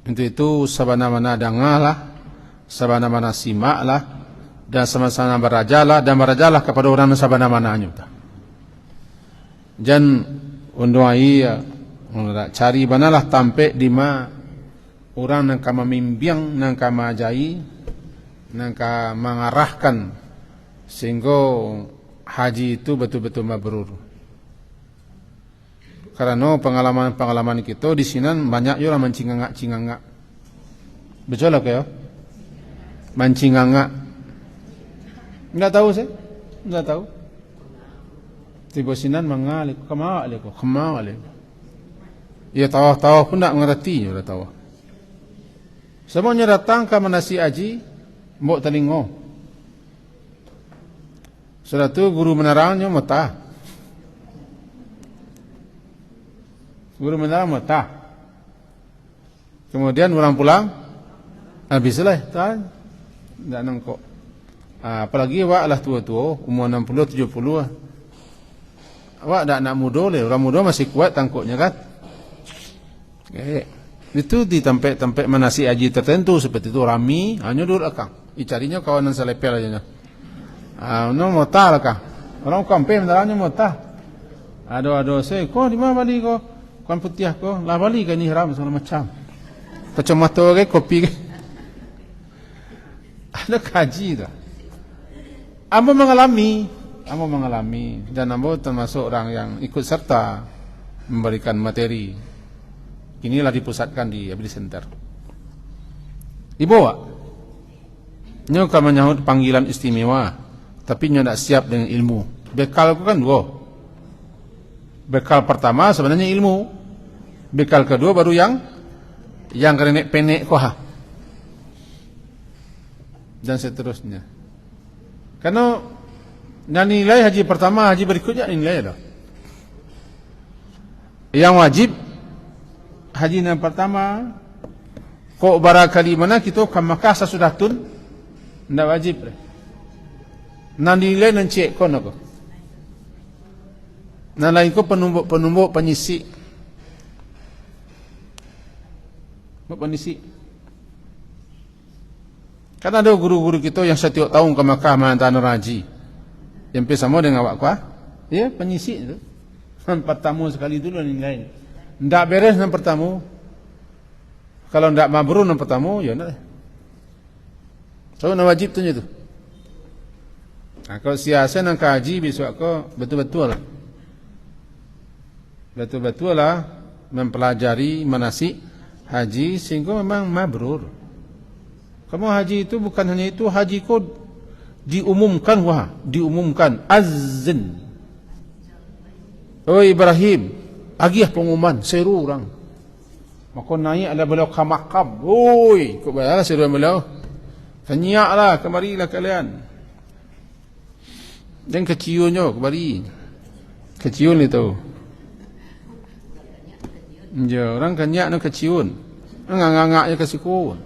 Untuk itu sabana-mana dengarlah, sabana-mana simaklah, dan sama-sama berajalah, dan berajalah kepada orang sabana-mananya. Jangan unduai cari banalah tampe di ma orang yang kama membiang, yang kama ajai, yang kama mengarahkan sehingga haji itu betul-betul mabrur. Karena pengalaman-pengalaman kita di sini banyak orang mancing-angak. Betul lah ya? Mancing-angak. Enggak tahu saya? Enggak tahu. Tiba sinan mengalih, kemalik. Ya tahu pun tak mengerti, ya tahu. Semuanya datang ke manasik haji, mbok telingo. Sudah tu guru menerangnya mata. Guru menerang mata. Kemudian orang pulang, habislah, tak nangkok. Apalagi awak lah tua-tua, umur 60, 70 lah. Awak tak nak muda le, orang muda masih kuat tangkuknya kan. Itu di tempat-tempat manasik haji tertentu seperti itu rami, hanya duduk akang. Carinya kawanan selepel aja. No mota lah kah? Orang kampen mendaranya mota. Aduh saya, kau di mana balik kau? Kuan putih kau, lah balik kan ihram segala macam. Kacamata ke kopi ke? Ada kaji dah. Ambo mengalami dan ambo termasuk orang yang ikut serta memberikan materi. Inilah dipusatkan di Abdi Center. Dibawa. Nyo kan menyahut panggilan istimewa. Tapi nyo tak siap dengan ilmu. Bekal ku kan dua. Bekal pertama sebenarnya ilmu. Bekal kedua baru yang kerenek penek koha. Dan seterusnya. Karena nilai haji pertama, haji berikutnya nilai dah. Yang wajib haji yang pertama kok barakali mana kita ke Makkah sesudah tun ndak wajib dah. Nan nilai nan cek kon aku. Nan lain ko penumbuk penyisik. Penyisik. Kan ada guru-guru kita yang setiap tahun ke Makkah mantan haji. Yang sama dengan awak kuah. Ya, penyisik itu. Nan pertama sekali dulu nilai. Ndak beres nan pertama. Kalau ndak mabrur nan pertama, ya ndak. So nan wajib tu itu. Kalau siasa nak kaji besok kau betul-betul lah mempelajari manasik haji sehingga memang mabrur. Kamu haji itu bukan hanya itu, haji kau diumumkan azan. Oh Ibrahim, agih pengumuman seru orang. Maka naik ada beliau ke makam. Oi, kau bayarlah seru beliau. Tanyalah, kemarilah kalian. Dan keciunnya kembali. Keciun itu. Ya, orang kanyak nak keciun. Ngangak-ngaknya kesikun.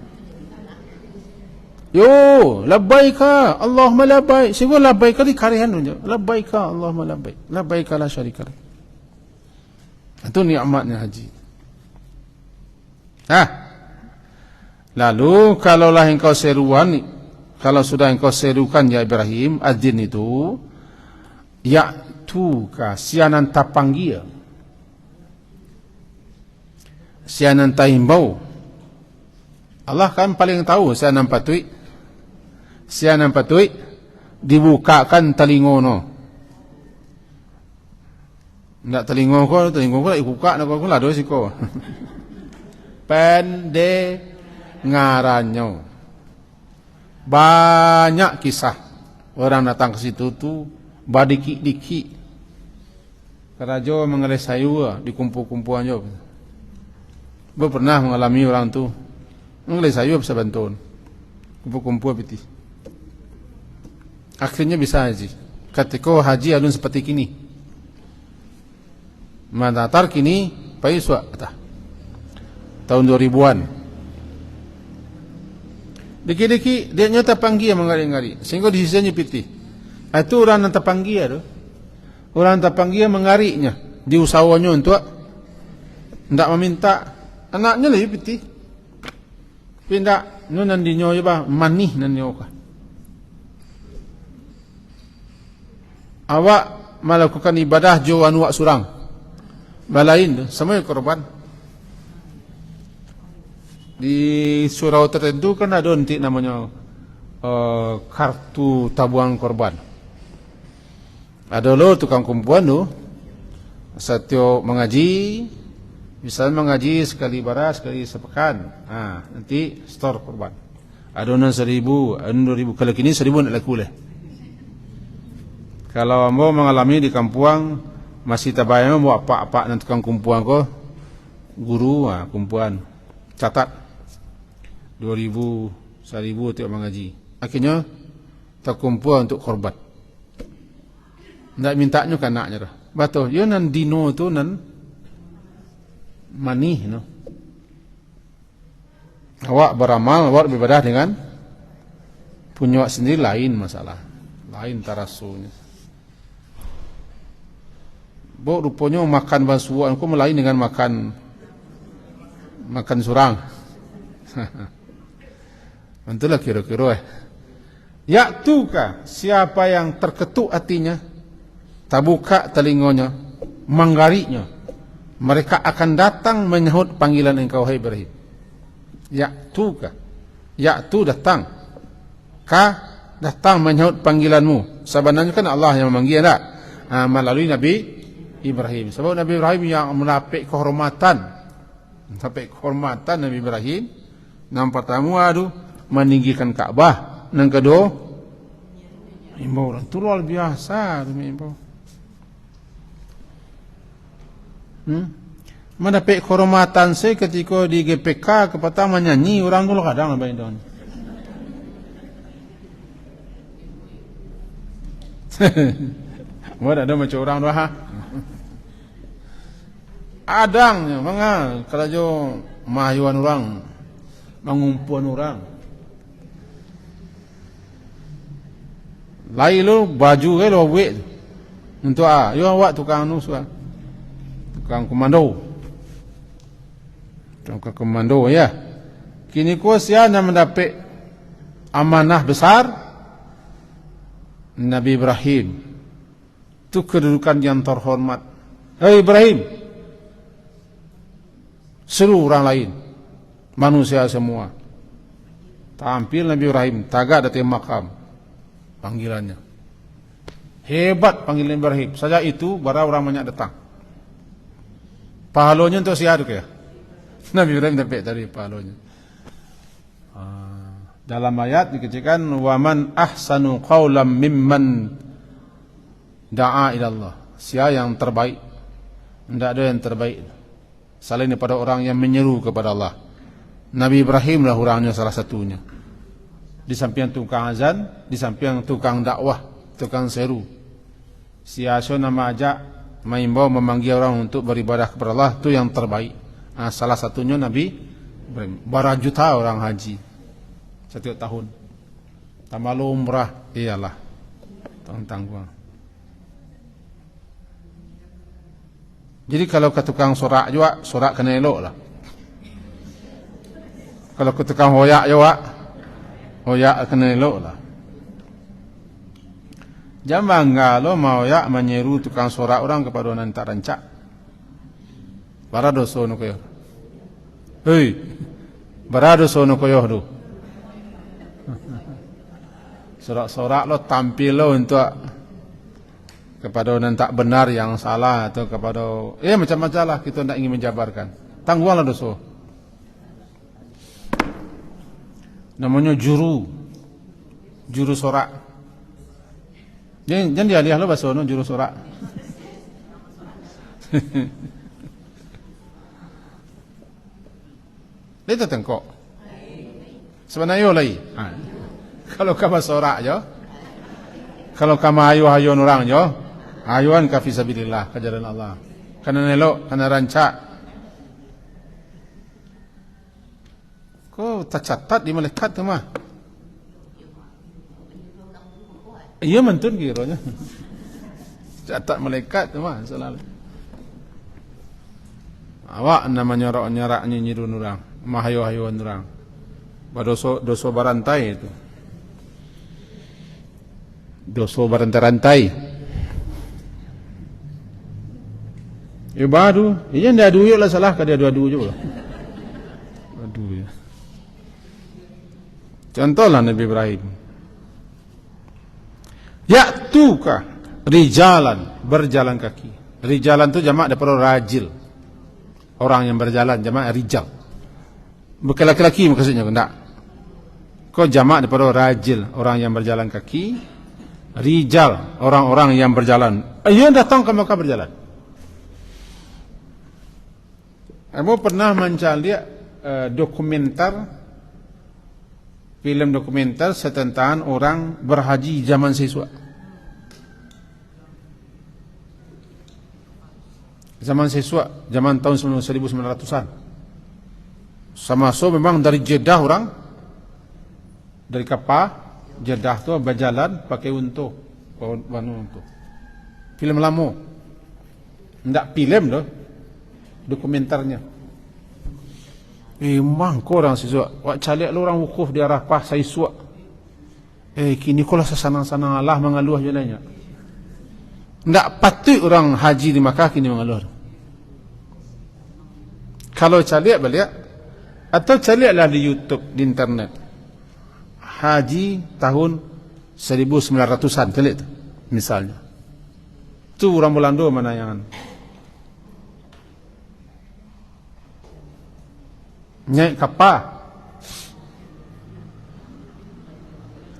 Yo, labbaika Allahumma labbaik. Siapa labbaika di karihan tu. Labbaika Allahumma labbaik. Labbaika la syarika lak. Itu nikmatnya haji. Lalu kalaulah engkau seruan, kalau sudah engkau serukan ya Ibrahim, adzin itu, ya'tuka sianan tapanggil. Sianan tahimbau. Allah kan paling tahu sianan patui. Sianan patui dibukakan telingono. Ndak telingo ko nak buka nak ko lah do siko. Pende ngaranyo. Banyak kisah orang datang ke situ tu badiki-diki. Kerajo mengeles sayu di kumpul-kumpulan jo. Gue pernah mengalami orang tu mengeles sayu bisa bantuan. Kumpul-kumpul piti. Akhirnya bisa haji. Ketika haji alun seperti kini. Manatar kini paiswa tahun 2000-an. Diki-diki dia nyata panggil mengari-ngari sehingga di sisinya piti. Itu orang yang terpanggil tu. Orang terpanggil mengarinya di usahanya untuk ndak meminta anaknya lebih piti. Pindak nu nandinyo ba manih nanyo ka. Awak melakukan ibadah jo anu wak surang. Balain tu, semua korban. Di surau tertentu kan ada nanti namanya kartu tabungan korban. Ada lo tukang kumpulan tu, setiap mengaji, misalnya mengaji sekali baras, sekali sepekan, nanti store korban. Ada 1,000, ada 2,000. Kalau kini 1,000 nak laku leh. Kalau mau mengalami di kampung masih tabayang mau apa-apa nanti tukang kumpulan ko guru kumpulan catat 2,000 1,000 tiap mengaji. Akhirnya terkumpul untuk korban. Ndak mintanya kan anaknya dah. Batu, yo nan dino tu nan manih no. Awak beramal, awak beribadah dengan punya awak sendiri lain masalah. Lain tarasunya. Bo rupanya makan basuan ku melain dengan makan surang. Itulah kira-kira Ya'tuka, siapa yang terketuk hatinya, terbuka telingonya, menggarinya, mereka akan datang menyahut panggilan engkau hai Ibrahim. Ya'tuka, ya'tu datang, ka datang menyahut panggilanmu. Sebenarnya kan Allah yang memanggil tak? Melalui Nabi Ibrahim. Sebab Nabi Ibrahim yang menapik kehormatan Nabi Ibrahim. Yang pertama meninggikan Ka'bah. Yang kedua imbau orang tu luar biasa imbau. Mendapat kehormatan saya ketika di GPK kepada menyanyi orang tu kadang lebih doang. Mana ada macam orang dah. Adangnya, manga kalau jo mahayuan orang, mengumpuan orang. Lai lo baju ke lo wek untuk yo awak tukang anu suah. Tukang komando. Tukang komando ya. Kini ko sia nak mendapat amanah besar Nabi Ibrahim. Itu kedudukan yang terhormat. Hei Ibrahim, seluruh orang lain, manusia semua, tampil Nabi Ibrahim, tagak datang makam, panggilannya. Hebat panggilan Ibrahim. Saja itu, bara orang banyak datang. Pahalanya untuk siapa ya? Nabi Ibrahim dapat dari pahalanya. Dalam ayat dikatakan, waman ahsanu qawlam mimman da'a ila Allah. Siapa yang terbaik? Tidak ada yang terbaik selain daripada orang yang menyeru kepada Allah. Nabi Ibrahim lah orangnya salah satunya. Di samping tukang azan, di samping tukang dakwah, tukang seru. Siasyo nama ajak mengimbau memanggil orang untuk beribadah kepada Allah, itu yang terbaik. Salah satunya Nabi Ibrahim. Berapa juta orang haji setiap tahun. Tambah umrah, iyalah tanggung. Jadi kalau ke tukang sorak juga, sorak kena elok lah. Kalau ke tukang hoyak juga, hoyak kena elok lah. Jangan kalau mau ya menyeru tukang sorak orang kepada orang tak rancak. Bara dosa nu koyo. Hei, bara dosa nu koyo tu. Sorak-sorak lo tampil lo untuk kepada orang tak benar yang salah atau kepada macam-macam lah, kita tidak ingin menjabarkan. Tangguhlah dosa. Namanya juru sorak. Jangan dialih lo bahasa ono juru sorak. Itu tengkok. Sebenarnya lagi. Kalau kamu sorak jo, kalau kamu ayu orang jo, ayuan ka fisabilillah, ke jalan Allah. Karena elok, karena rancak. Kau tercatat di malaikat tu mah. Iya mentun kiranya. Catat malaikat tu mah selalu. Awak namanya nyorak nyirun orang, mahayu-hayuan orang. Doso barantai itu. Doso barantai-rantai. Baru, iya ndak adu lah salah kada adu juga. Adu ya. Contohlah Nabi Ibrahim. Ya'tuka rijalan, berjalan kaki. Rijalan itu jamak daripada rajil. Orang yang berjalan jamak rijal. Bukan laki-laki maksudnya, enggak. Kau jamak daripada rajil, orang yang berjalan kaki. Rijal, orang-orang yang berjalan. Ia datang ke Mekah berjalan. Kamu pernah mencari film dokumenter tentang orang berhaji zaman siswa. Zaman siswa, zaman tahun 1900-an. Sama memang dari Jeddah orang, dari kapal Jeddah tu berjalan pakai unta, unta. Film lama, tidak film doh, dokumenternya. Mang korang siswa, wak calik lu orang wukuf di Arafah siswa. Kini kolah sesanang-sanang Allah mengaluh jalannya. Tidak patut orang haji di Makkah kini mengaluh. Kalau calik balik, atau caliklah di YouTube, di internet. Haji tahun 1900-an, calik tu, misalnya. Tu orang Belanda mana yang naik kapal.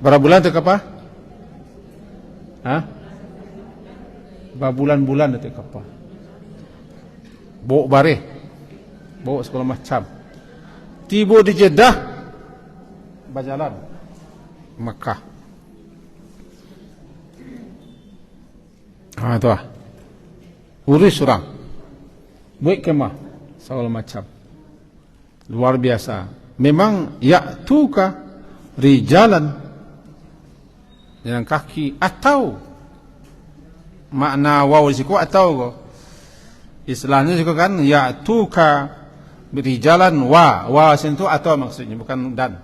Berapa bulan tu kapal? Berapa bulan-bulan tu kapal? Bawa bareh, bawa segala macam. Tiba di Jeddah, berjalan Makkah. Tu lah. Urus orang, buat kemah, segala macam. Luar biasa. Memang ya'tuka rijalan, jalan kaki, atau makna waw siku atau istilahnya siku kan ya'tuka rijalan wa sentu atau maksudnya bukan dan,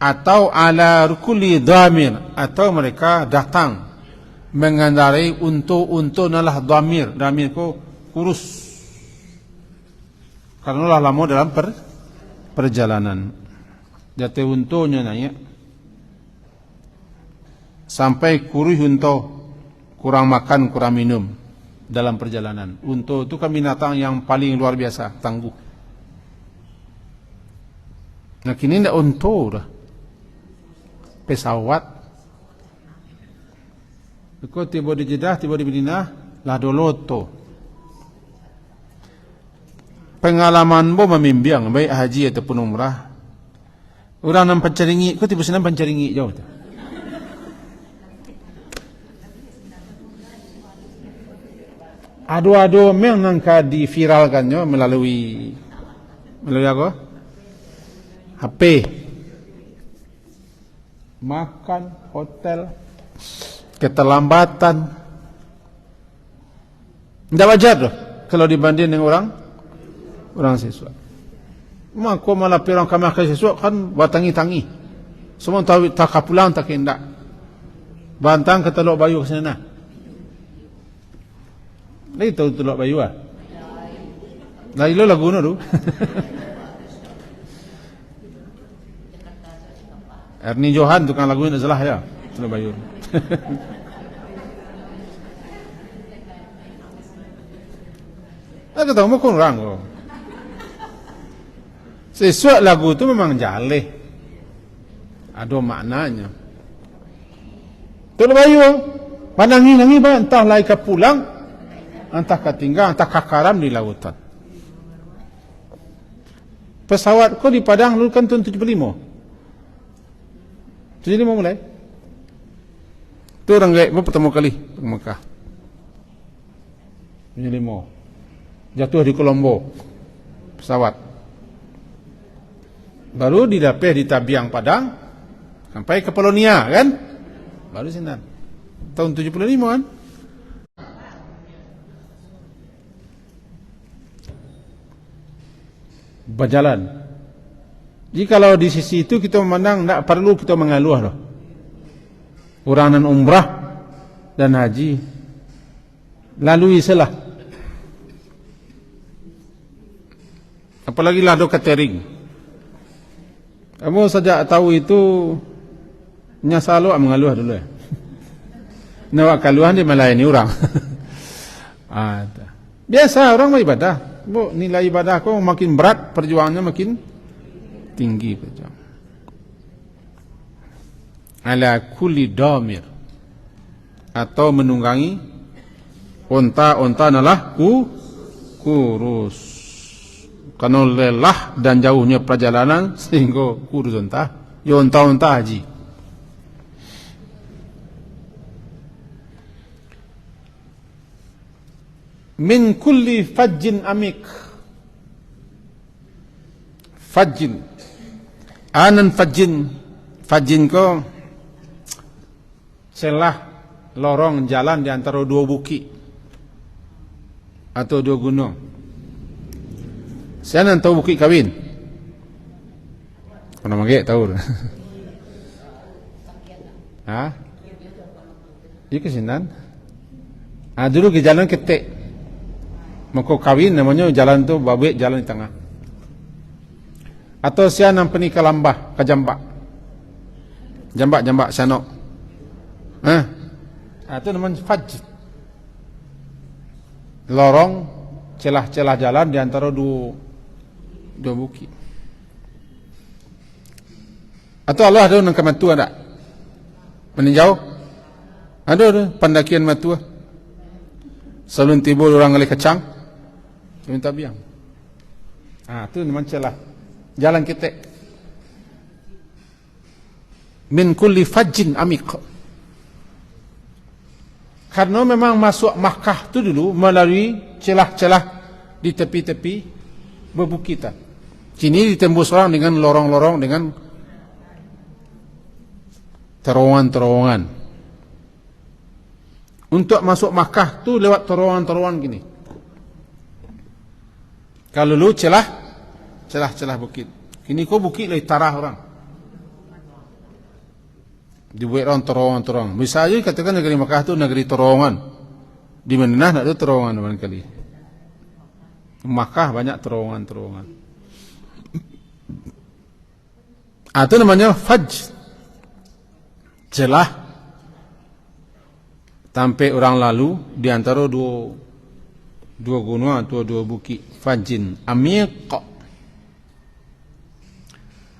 atau ala kulli dhamir, atau mereka datang mengendarai unta nalah dhamir ku kurus. Karena lah lama dalam perjalanan. Jatuh untunya nanya sampai kurus unta, kurang makan, kurang minum dalam perjalanan. Unta itu kan binatang yang paling luar biasa, tangguh. Nah kini tidak unta dah, pesawat. Kau tiba di Jeddah, tiba di Madinah, lah doloto. Pengalaman bo memimpiang baik haji ataupun umrah. Orang nampak pancaringi, kau tiba senang pancaringi jauh tu. ado-ado memang nangka diviralkannya melalui apa? HP. Makan, hotel, keterlambatan. Tidak wajar loh kalau dibanding dengan orang siswa. Maka malah pirang kamar ke siswa kan batangi-tangi. Semua tahu tak pulang tak hendak. Bantang ke Teluk Bayu ke sana. Lagi tahu Teluk Bayu ah. Lagi lo lagu tu. Ernie Johan tukang lagu ni salah ya. Teluk Bayu. Aku tahu mau kurang kau. Sesuatu lagu tu memang jaleh. Ada maknanya. Teluk Bayu, pandangi-nangi ba entah lai ke pulang, entah ke tinggal, entah ke karam di lautan. Pesawat kau di Padang dulu kan tahun 75. 75 mulai. Tu orang gaib pertama kali ke Mekah. 75. Jatuh di Colombo. Pesawat. Baru didapih di Tabiang Padang sampai ke Polonia kan? Baru sinan. Tahun 75 kan? Berjalan. Jikalau di sisi itu kita memandang tak perlu kita mengeluh loh. Uranan umrah dan haji lalui salah. Apalagi lado catering. Kamu saja tahu itu nyasalo mengeluh dulu ya. Nawak keluhan dia melayani orang. Biasa orang mau ibadah. Bu, nilai ibadah kau makin berat, perjuangannya makin tinggi perjuangan. Ala kulli damir, atau menunggangi unta-unta nalah kurus. Karena lelah dan jauhnya perjalanan sehingga kurus unta, ya unta-unta haji. Min kulli fajjin amik. Fajjin. Anan fajjin. Fajjin ko celah lorong jalan di antara dua bukit atau dua gunung. Saya nan tahu bukit Kawin. Kau nama gak tahu? Hah? Iya kesinan. Dulu ke jalan ketek. Maka Kawin namanya jalan tu babek jalan di tengah. Atau saya nampani ke Lambah, ke Jambak. Jambak sanok. Itu namanya fajj. Lorong celah-celah jalan di antara dua bukit. Atau Allah ada nang Matua tak? Meninjau? Ada pendakian Matua. Sebelum tiba orang kali kecang. Minta biang. Itu namanya celah. Jalan kita. Min kulli fajjin amik. Karena memang masuk Makkah tu dulu melalui celah-celah di tepi-tepi bebukitan. Kini ditembus orang dengan lorong-lorong dengan terowongan-terowongan. Untuk masuk Makkah tu lewat terowongan-terowongan gini. Kalau lu celah bukit. Kini kau bukit lagi tarah orang. Dibuat orang terowongan-terowongan. Misalnya katakan negeri Makkah tu negeri terowongan. Di Madinah nak ada terowongan barangkali. Makkah banyak terowongan-terowongan. Itu namanya fajj. Celah sampai orang lalu di antara dua gunung atau dua bukit. Fajjin amiq.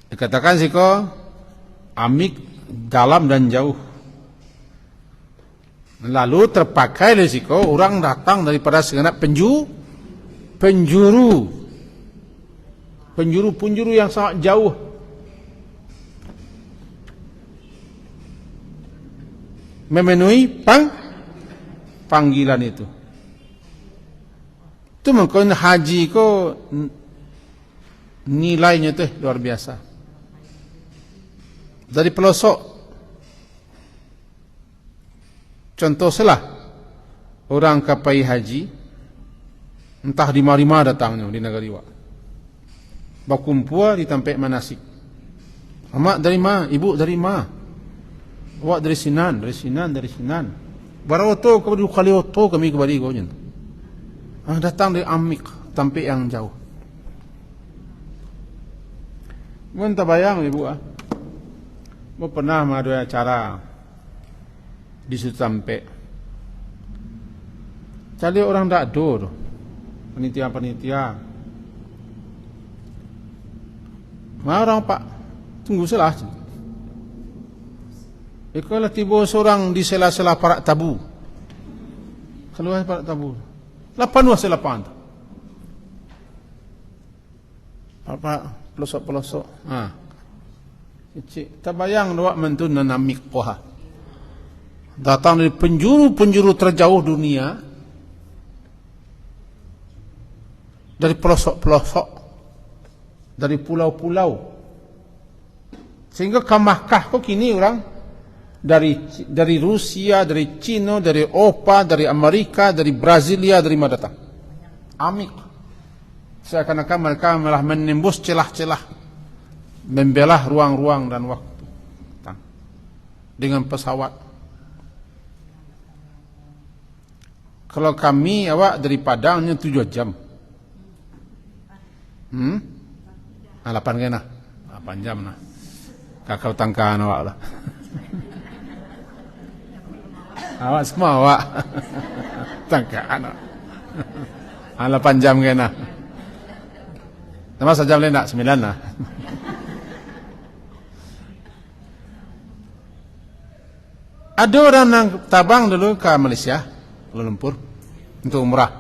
Dikatakan siko amik dalam dan jauh. Lalu terpakai siko orang datang daripada segenap penjuru yang sangat jauh. Memenuhi panggilan itu. Itu mungkin haji ko nilainya tuh luar biasa. Dari pelosok, contoh salah orang kapai haji, entah di mana datangnya di negara iwa, bakumpul di tempat manasik. Mak dari mana? Ibu dari mana? Awak dari Sinan. Baroto kali oto kami kembali gojen. Datang dari Amik, tempat yang jauh. Mun tabayang ibu Mau pernah mengadu acara di situ sampai. Cari orang tak do, panitia. Orang pak tunggu selah. Ikalah tiba seorang di sela-sela parak tabu. Keluar parak tabu. 8 was 8 tu. Pak pelosok. Cik, tabayang doak mentun namik poha. Datang dari penjuru terjauh dunia. Dari pelosok-pelosok. Dari pulau-pulau. Sehingga ke Makkah kok kini orang dari Rusia, dari Cina, dari Eropa, dari Amerika, dari Brasilia, dari mana datang? Amik. Seakan-akan mereka malah menembus celah-celah, membelah ruang-ruang dan waktu dengan pesawat. Kalau kami awak dari Padangnya 7 jam. 8 kena, 8 jam nah. Kakau tangkaan awak lah. Awak semua awak tangkaan awak. 8 jam kena. Nama sejam lain tak 9 lah. Ada orang yang tabang dulu ke Malaysia, Kuala Lumpur untuk umrah.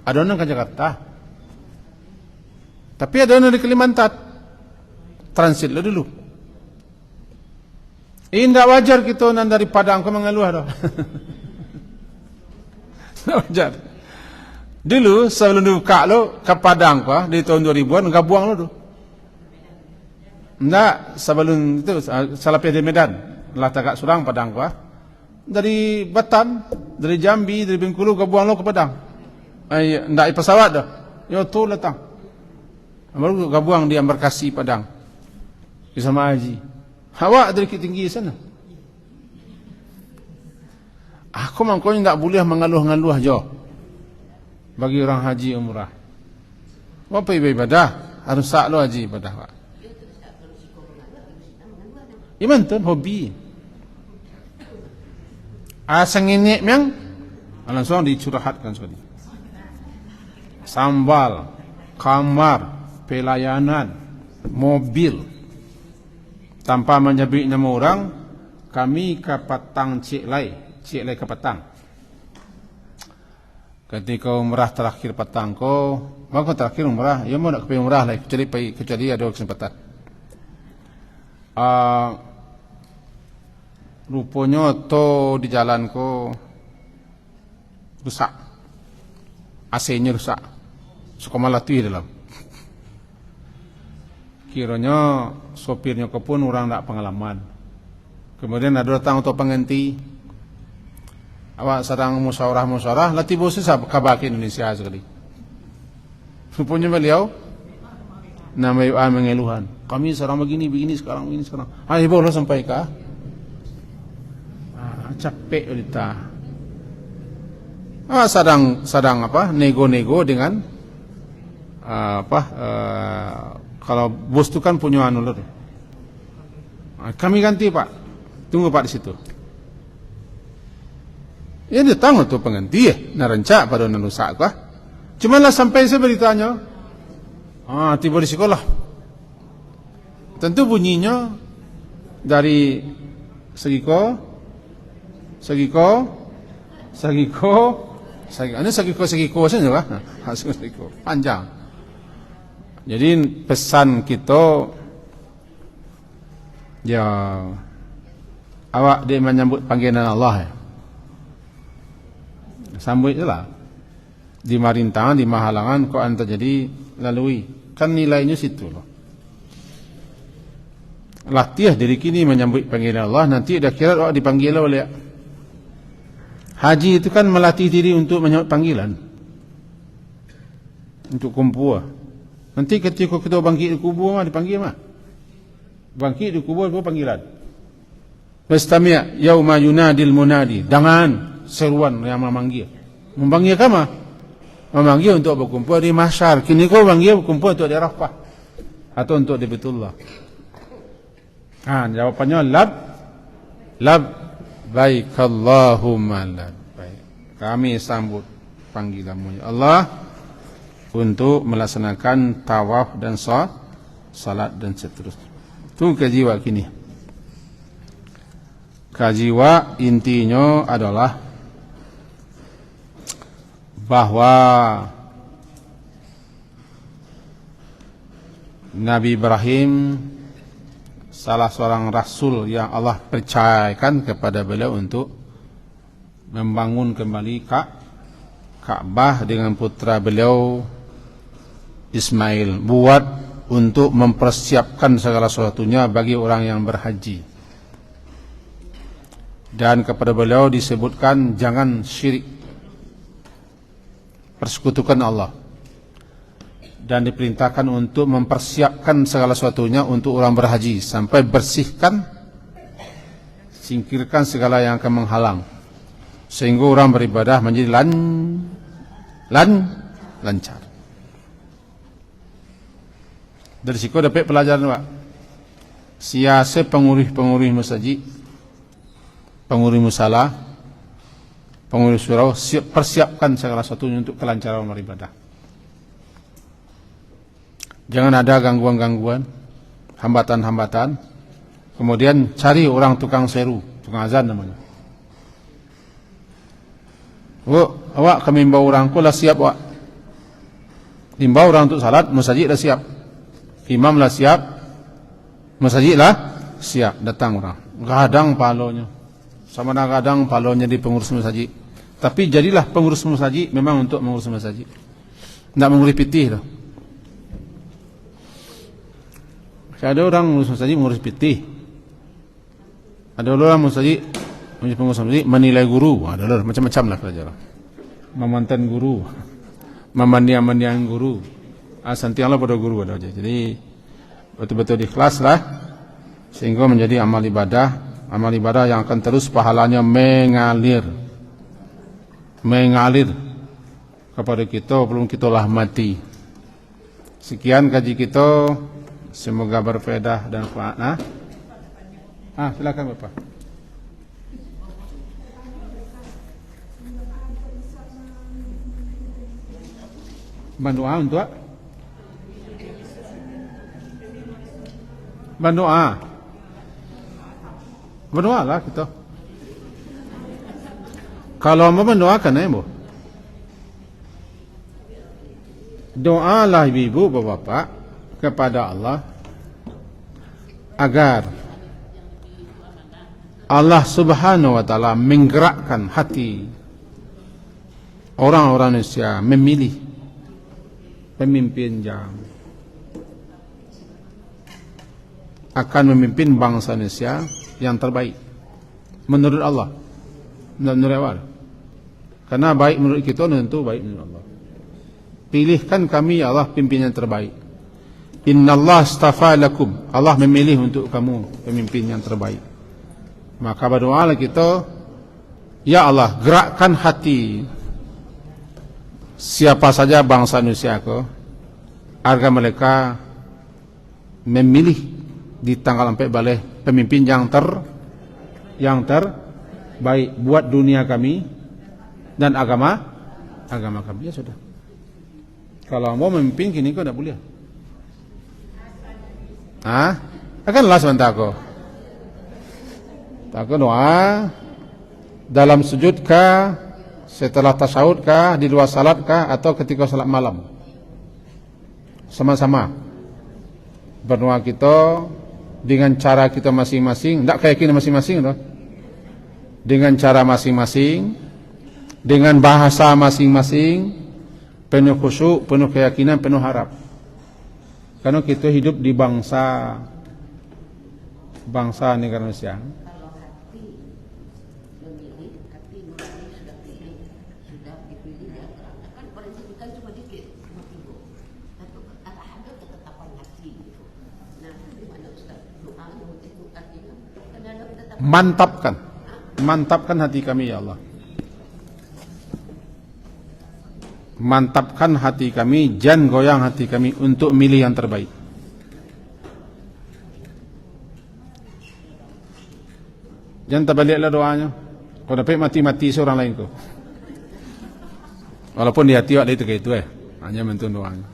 Ada orang ke Jakarta. Tapi ada orang di Kalimantan transit dulu. Tidak wajar kita nan dari Padang ke mengeluh dah. Tidak wajar. Dulu sebelum dibuka lo ke Padang di tahun 2000-an enggak buang lo tu. Enggak, sebelum itu salah di Medan, lah tagak surang Padang dari Batam, dari Jambi, dari Bengkulu ke buang lo ke Padang. Enggak pesawat dah. Yo tu datang. Baru ke buang di embarkasi Padang. Di sama haji. Awak dari tinggi sana. Aku mangkonya enggak boleh mengeluh-ngeluh jo. Bagi orang haji umrah. Apa ibadah? Harus sak lo haji ibadah pak. Iman tu hobi. Asang ini memang langsung dicurhatkan sekali. Sambal, kamar, pelayanan, mobil. Tanpa menyebut nama orang, kami ke Patang Cik Lai ke Patang. Ketika umrah terakhir Patang ko, maka terakhir umrah, ya mau nak pergi umrah lah, kecuali ada kesempatan. Rupanya to di jalan ko rusak, AC-nya rusak, suka malatui dalam. Kiranya sopirnya ko pun orang tak pengalaman. Kemudian ada datang untuk pengganti. Awak sedang musyawarah, latih bos sah kabaki Indonesia sekali. Rupanya beliau nama mengeluhan. Kami sekarang begini sekarang. Ayo boleh sampai kah? Capek kita. Sedang nego-nego dengan kalau bos tu kan punya anu lor. Kami ganti pak. Tunggu pak di situ. Ya dia tahu tu pengganti naranca pada nanusak kah. Cuma lah sampai saya beritanya. Tiba di sekolah. Tentu bunyinya dari segiko saja lah. Segiko panjang. Jadi pesan kita ya awak dia menyambut panggilan Allah. Sambut je lah. di marintangan, di mahalangan, kok anda jadi lalui. Kan nilainya situ loh. Latih diri kini menyambut panggilan Allah, nanti dah kira awak dipanggil oleh. Haji itu kan melatih diri untuk menyambut panggilan, untuk kumpul. Nanti ketika kita bangkit di kubur mah dipanggil mah. Bangkit di kubur itu panggilan. Wastami' yauma yunadil munadi. Dengan seruan yang memanggil. Memanggil kama? Memanggil untuk berkumpul di mahsyar. Kini kau panggil berkumpul untuk di Arafah atau untuk di Baitullah. Jawapannya labbaik Allahumma labbaik. Kami sambut panggilanmu ya Allah untuk melaksanakan tawaf dan salat dan seterusnya. Itu kajiwa kini. Kajiwa intinya adalah bahwa Nabi Ibrahim salah seorang rasul yang Allah percayakan kepada beliau untuk membangun kembali Ka'bah dengan putra beliau Ismail, buat untuk mempersiapkan segala sesuatunya bagi orang yang berhaji. Dan kepada beliau disebutkan jangan syirik, persekutukan Allah. Dan diperintahkan untuk mempersiapkan segala sesuatunya untuk orang berhaji, sampai bersihkan, singkirkan segala yang akan menghalang, sehingga orang beribadah menjadi lancar. Dari situ dapat pelajaran Pak. Siasa pengurus masjid, pengurus musala, pengurus surau, persiapkan segala sesuatunya untuk kelancaran beribadah. Jangan ada gangguan-gangguan, hambatan-hambatan. Kemudian cari orang tukang seru, tukang azan namanya. Awak kami imbau orang, kau lah siap awak. Imbau orang untuk salat, masjid dah siap. Imam lah siap, masjid lah siap, datang orang. Kadang palonya, sama kadang palonya di pengurus masjid. Tapi jadilah pengurus masjid memang untuk mengurus masjid. Tidak mengurus pitih dah. Ada orang mengurus masjid mengurus pitih. Ada orang masjid pengurus masjid menilai guru. Ada orang macam-macam lah pelajaran. Memantan guru, memandian guru. Santianglah pada guru ada aja. Jadi betul-betul ikhlas lah, sehingga menjadi amal ibadah yang akan terus pahalanya mengalir kepada kita belum kita lah mati. Sekian kaji kita, semoga berfaedah dan manfaat. Silakan Bapak. Berdoa untuk berdoa lah kita. Kalau mau mendoakan Bu, doalah ibu bapak kepada Allah agar Allah Subhanahu wa taala menggerakkan hati orang-orang Indonesia memilih pemimpin yang akan memimpin bangsa Indonesia yang terbaik menurut Allah, menurut Allah. Karena baik menurut kita tentu baik menurut Allah. Pilihkan kami ya Allah pimpinan terbaik. Innallaha astafa lakum, Allah memilih untuk kamu pemimpin yang terbaik. Maka berdoalah kita, ya Allah gerakkan hati siapa saja bangsa Indonesia agar mereka memilih di tanggal 4 balik pemimpin yang terbaik buat dunia kami dan agama kami. Ya sudah. Kalau mau memimpin kini kau tidak boleh. Akanlah sebentar kau. Tak doa dalam sujud kah, setelah tasyahud kah, di luar salat kah, atau ketika salat malam. Sama-sama berdoa kita dengan cara kita masing-masing, tidak keyakinan masing-masing loh. Dengan cara masing-masing, dengan bahasa masing-masing, penuh khusyuk, penuh keyakinan, penuh harap. Karena kita hidup di bangsa negara Indonesia. Kalau hati memilih, hati nurani sudah pilih, sudah dipilih ya. Kan prinsip kita cuma dikit, cuma 3. Tapi ada ketetapan hati. Nah, di mana Ustaz? Doa itu artinya kan ada ketetapan. Mantapkan hati kami ya Allah. Mantapkan hati kami, jangan goyang hati kami untuk milih yang terbaik. Jangan terbaliklah doanya. Kau dapat mati-mati seorang lain tu. Walaupun di hati ada itu kayak itu hanya mentun doanya.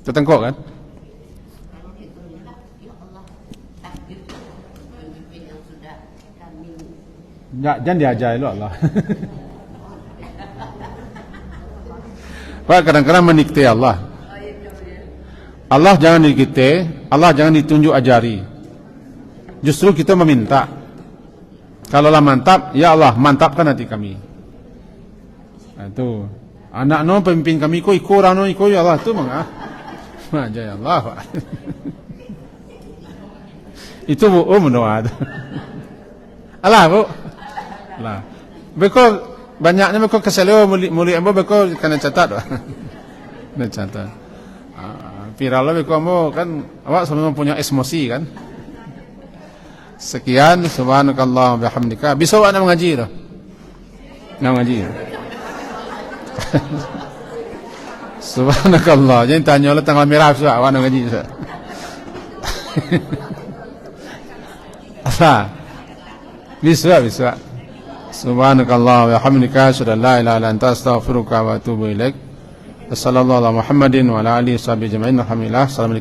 Tertengkok kan? Kalau itu ya Allah takdir pemimpin yang sudah kami. Jangan diajar lo Allah. Pak kadang-kadang menikti Allah. Allah jangan dikite, Allah jangan ditunjuk ajari. Justru kita meminta. Kalaulah mantap, ya Allah mantapkan hati kami. Nah, itu anak no pemimpin kami ko iko orang no iko ya Allah tu mangah. Aja ya Allah. Itu bu mendoa. Allah bu. Lah. Bekal banyaknya mereka kesalahan muli ambo mereka kena catat. Kena catat. Viral lah mereka ambo kan awak sama punya emosi kan. Sekian subhanakallah bihamdika. Bisa awak nak mengaji dah. Nak mengaji. Subhanakallah. Jangan tanya lah tanggal merah sudah awak nak mengaji sudah. Apa? Bisa. Subhanakallah wa hamdika asyhadu an la ilaha illa anta astaghfiruka wa atubu ilaik. Wassallallahu ala Muhammadin wa ala alihi washabbihi ajma'in. Alhamdulillah. Assalamualaikum.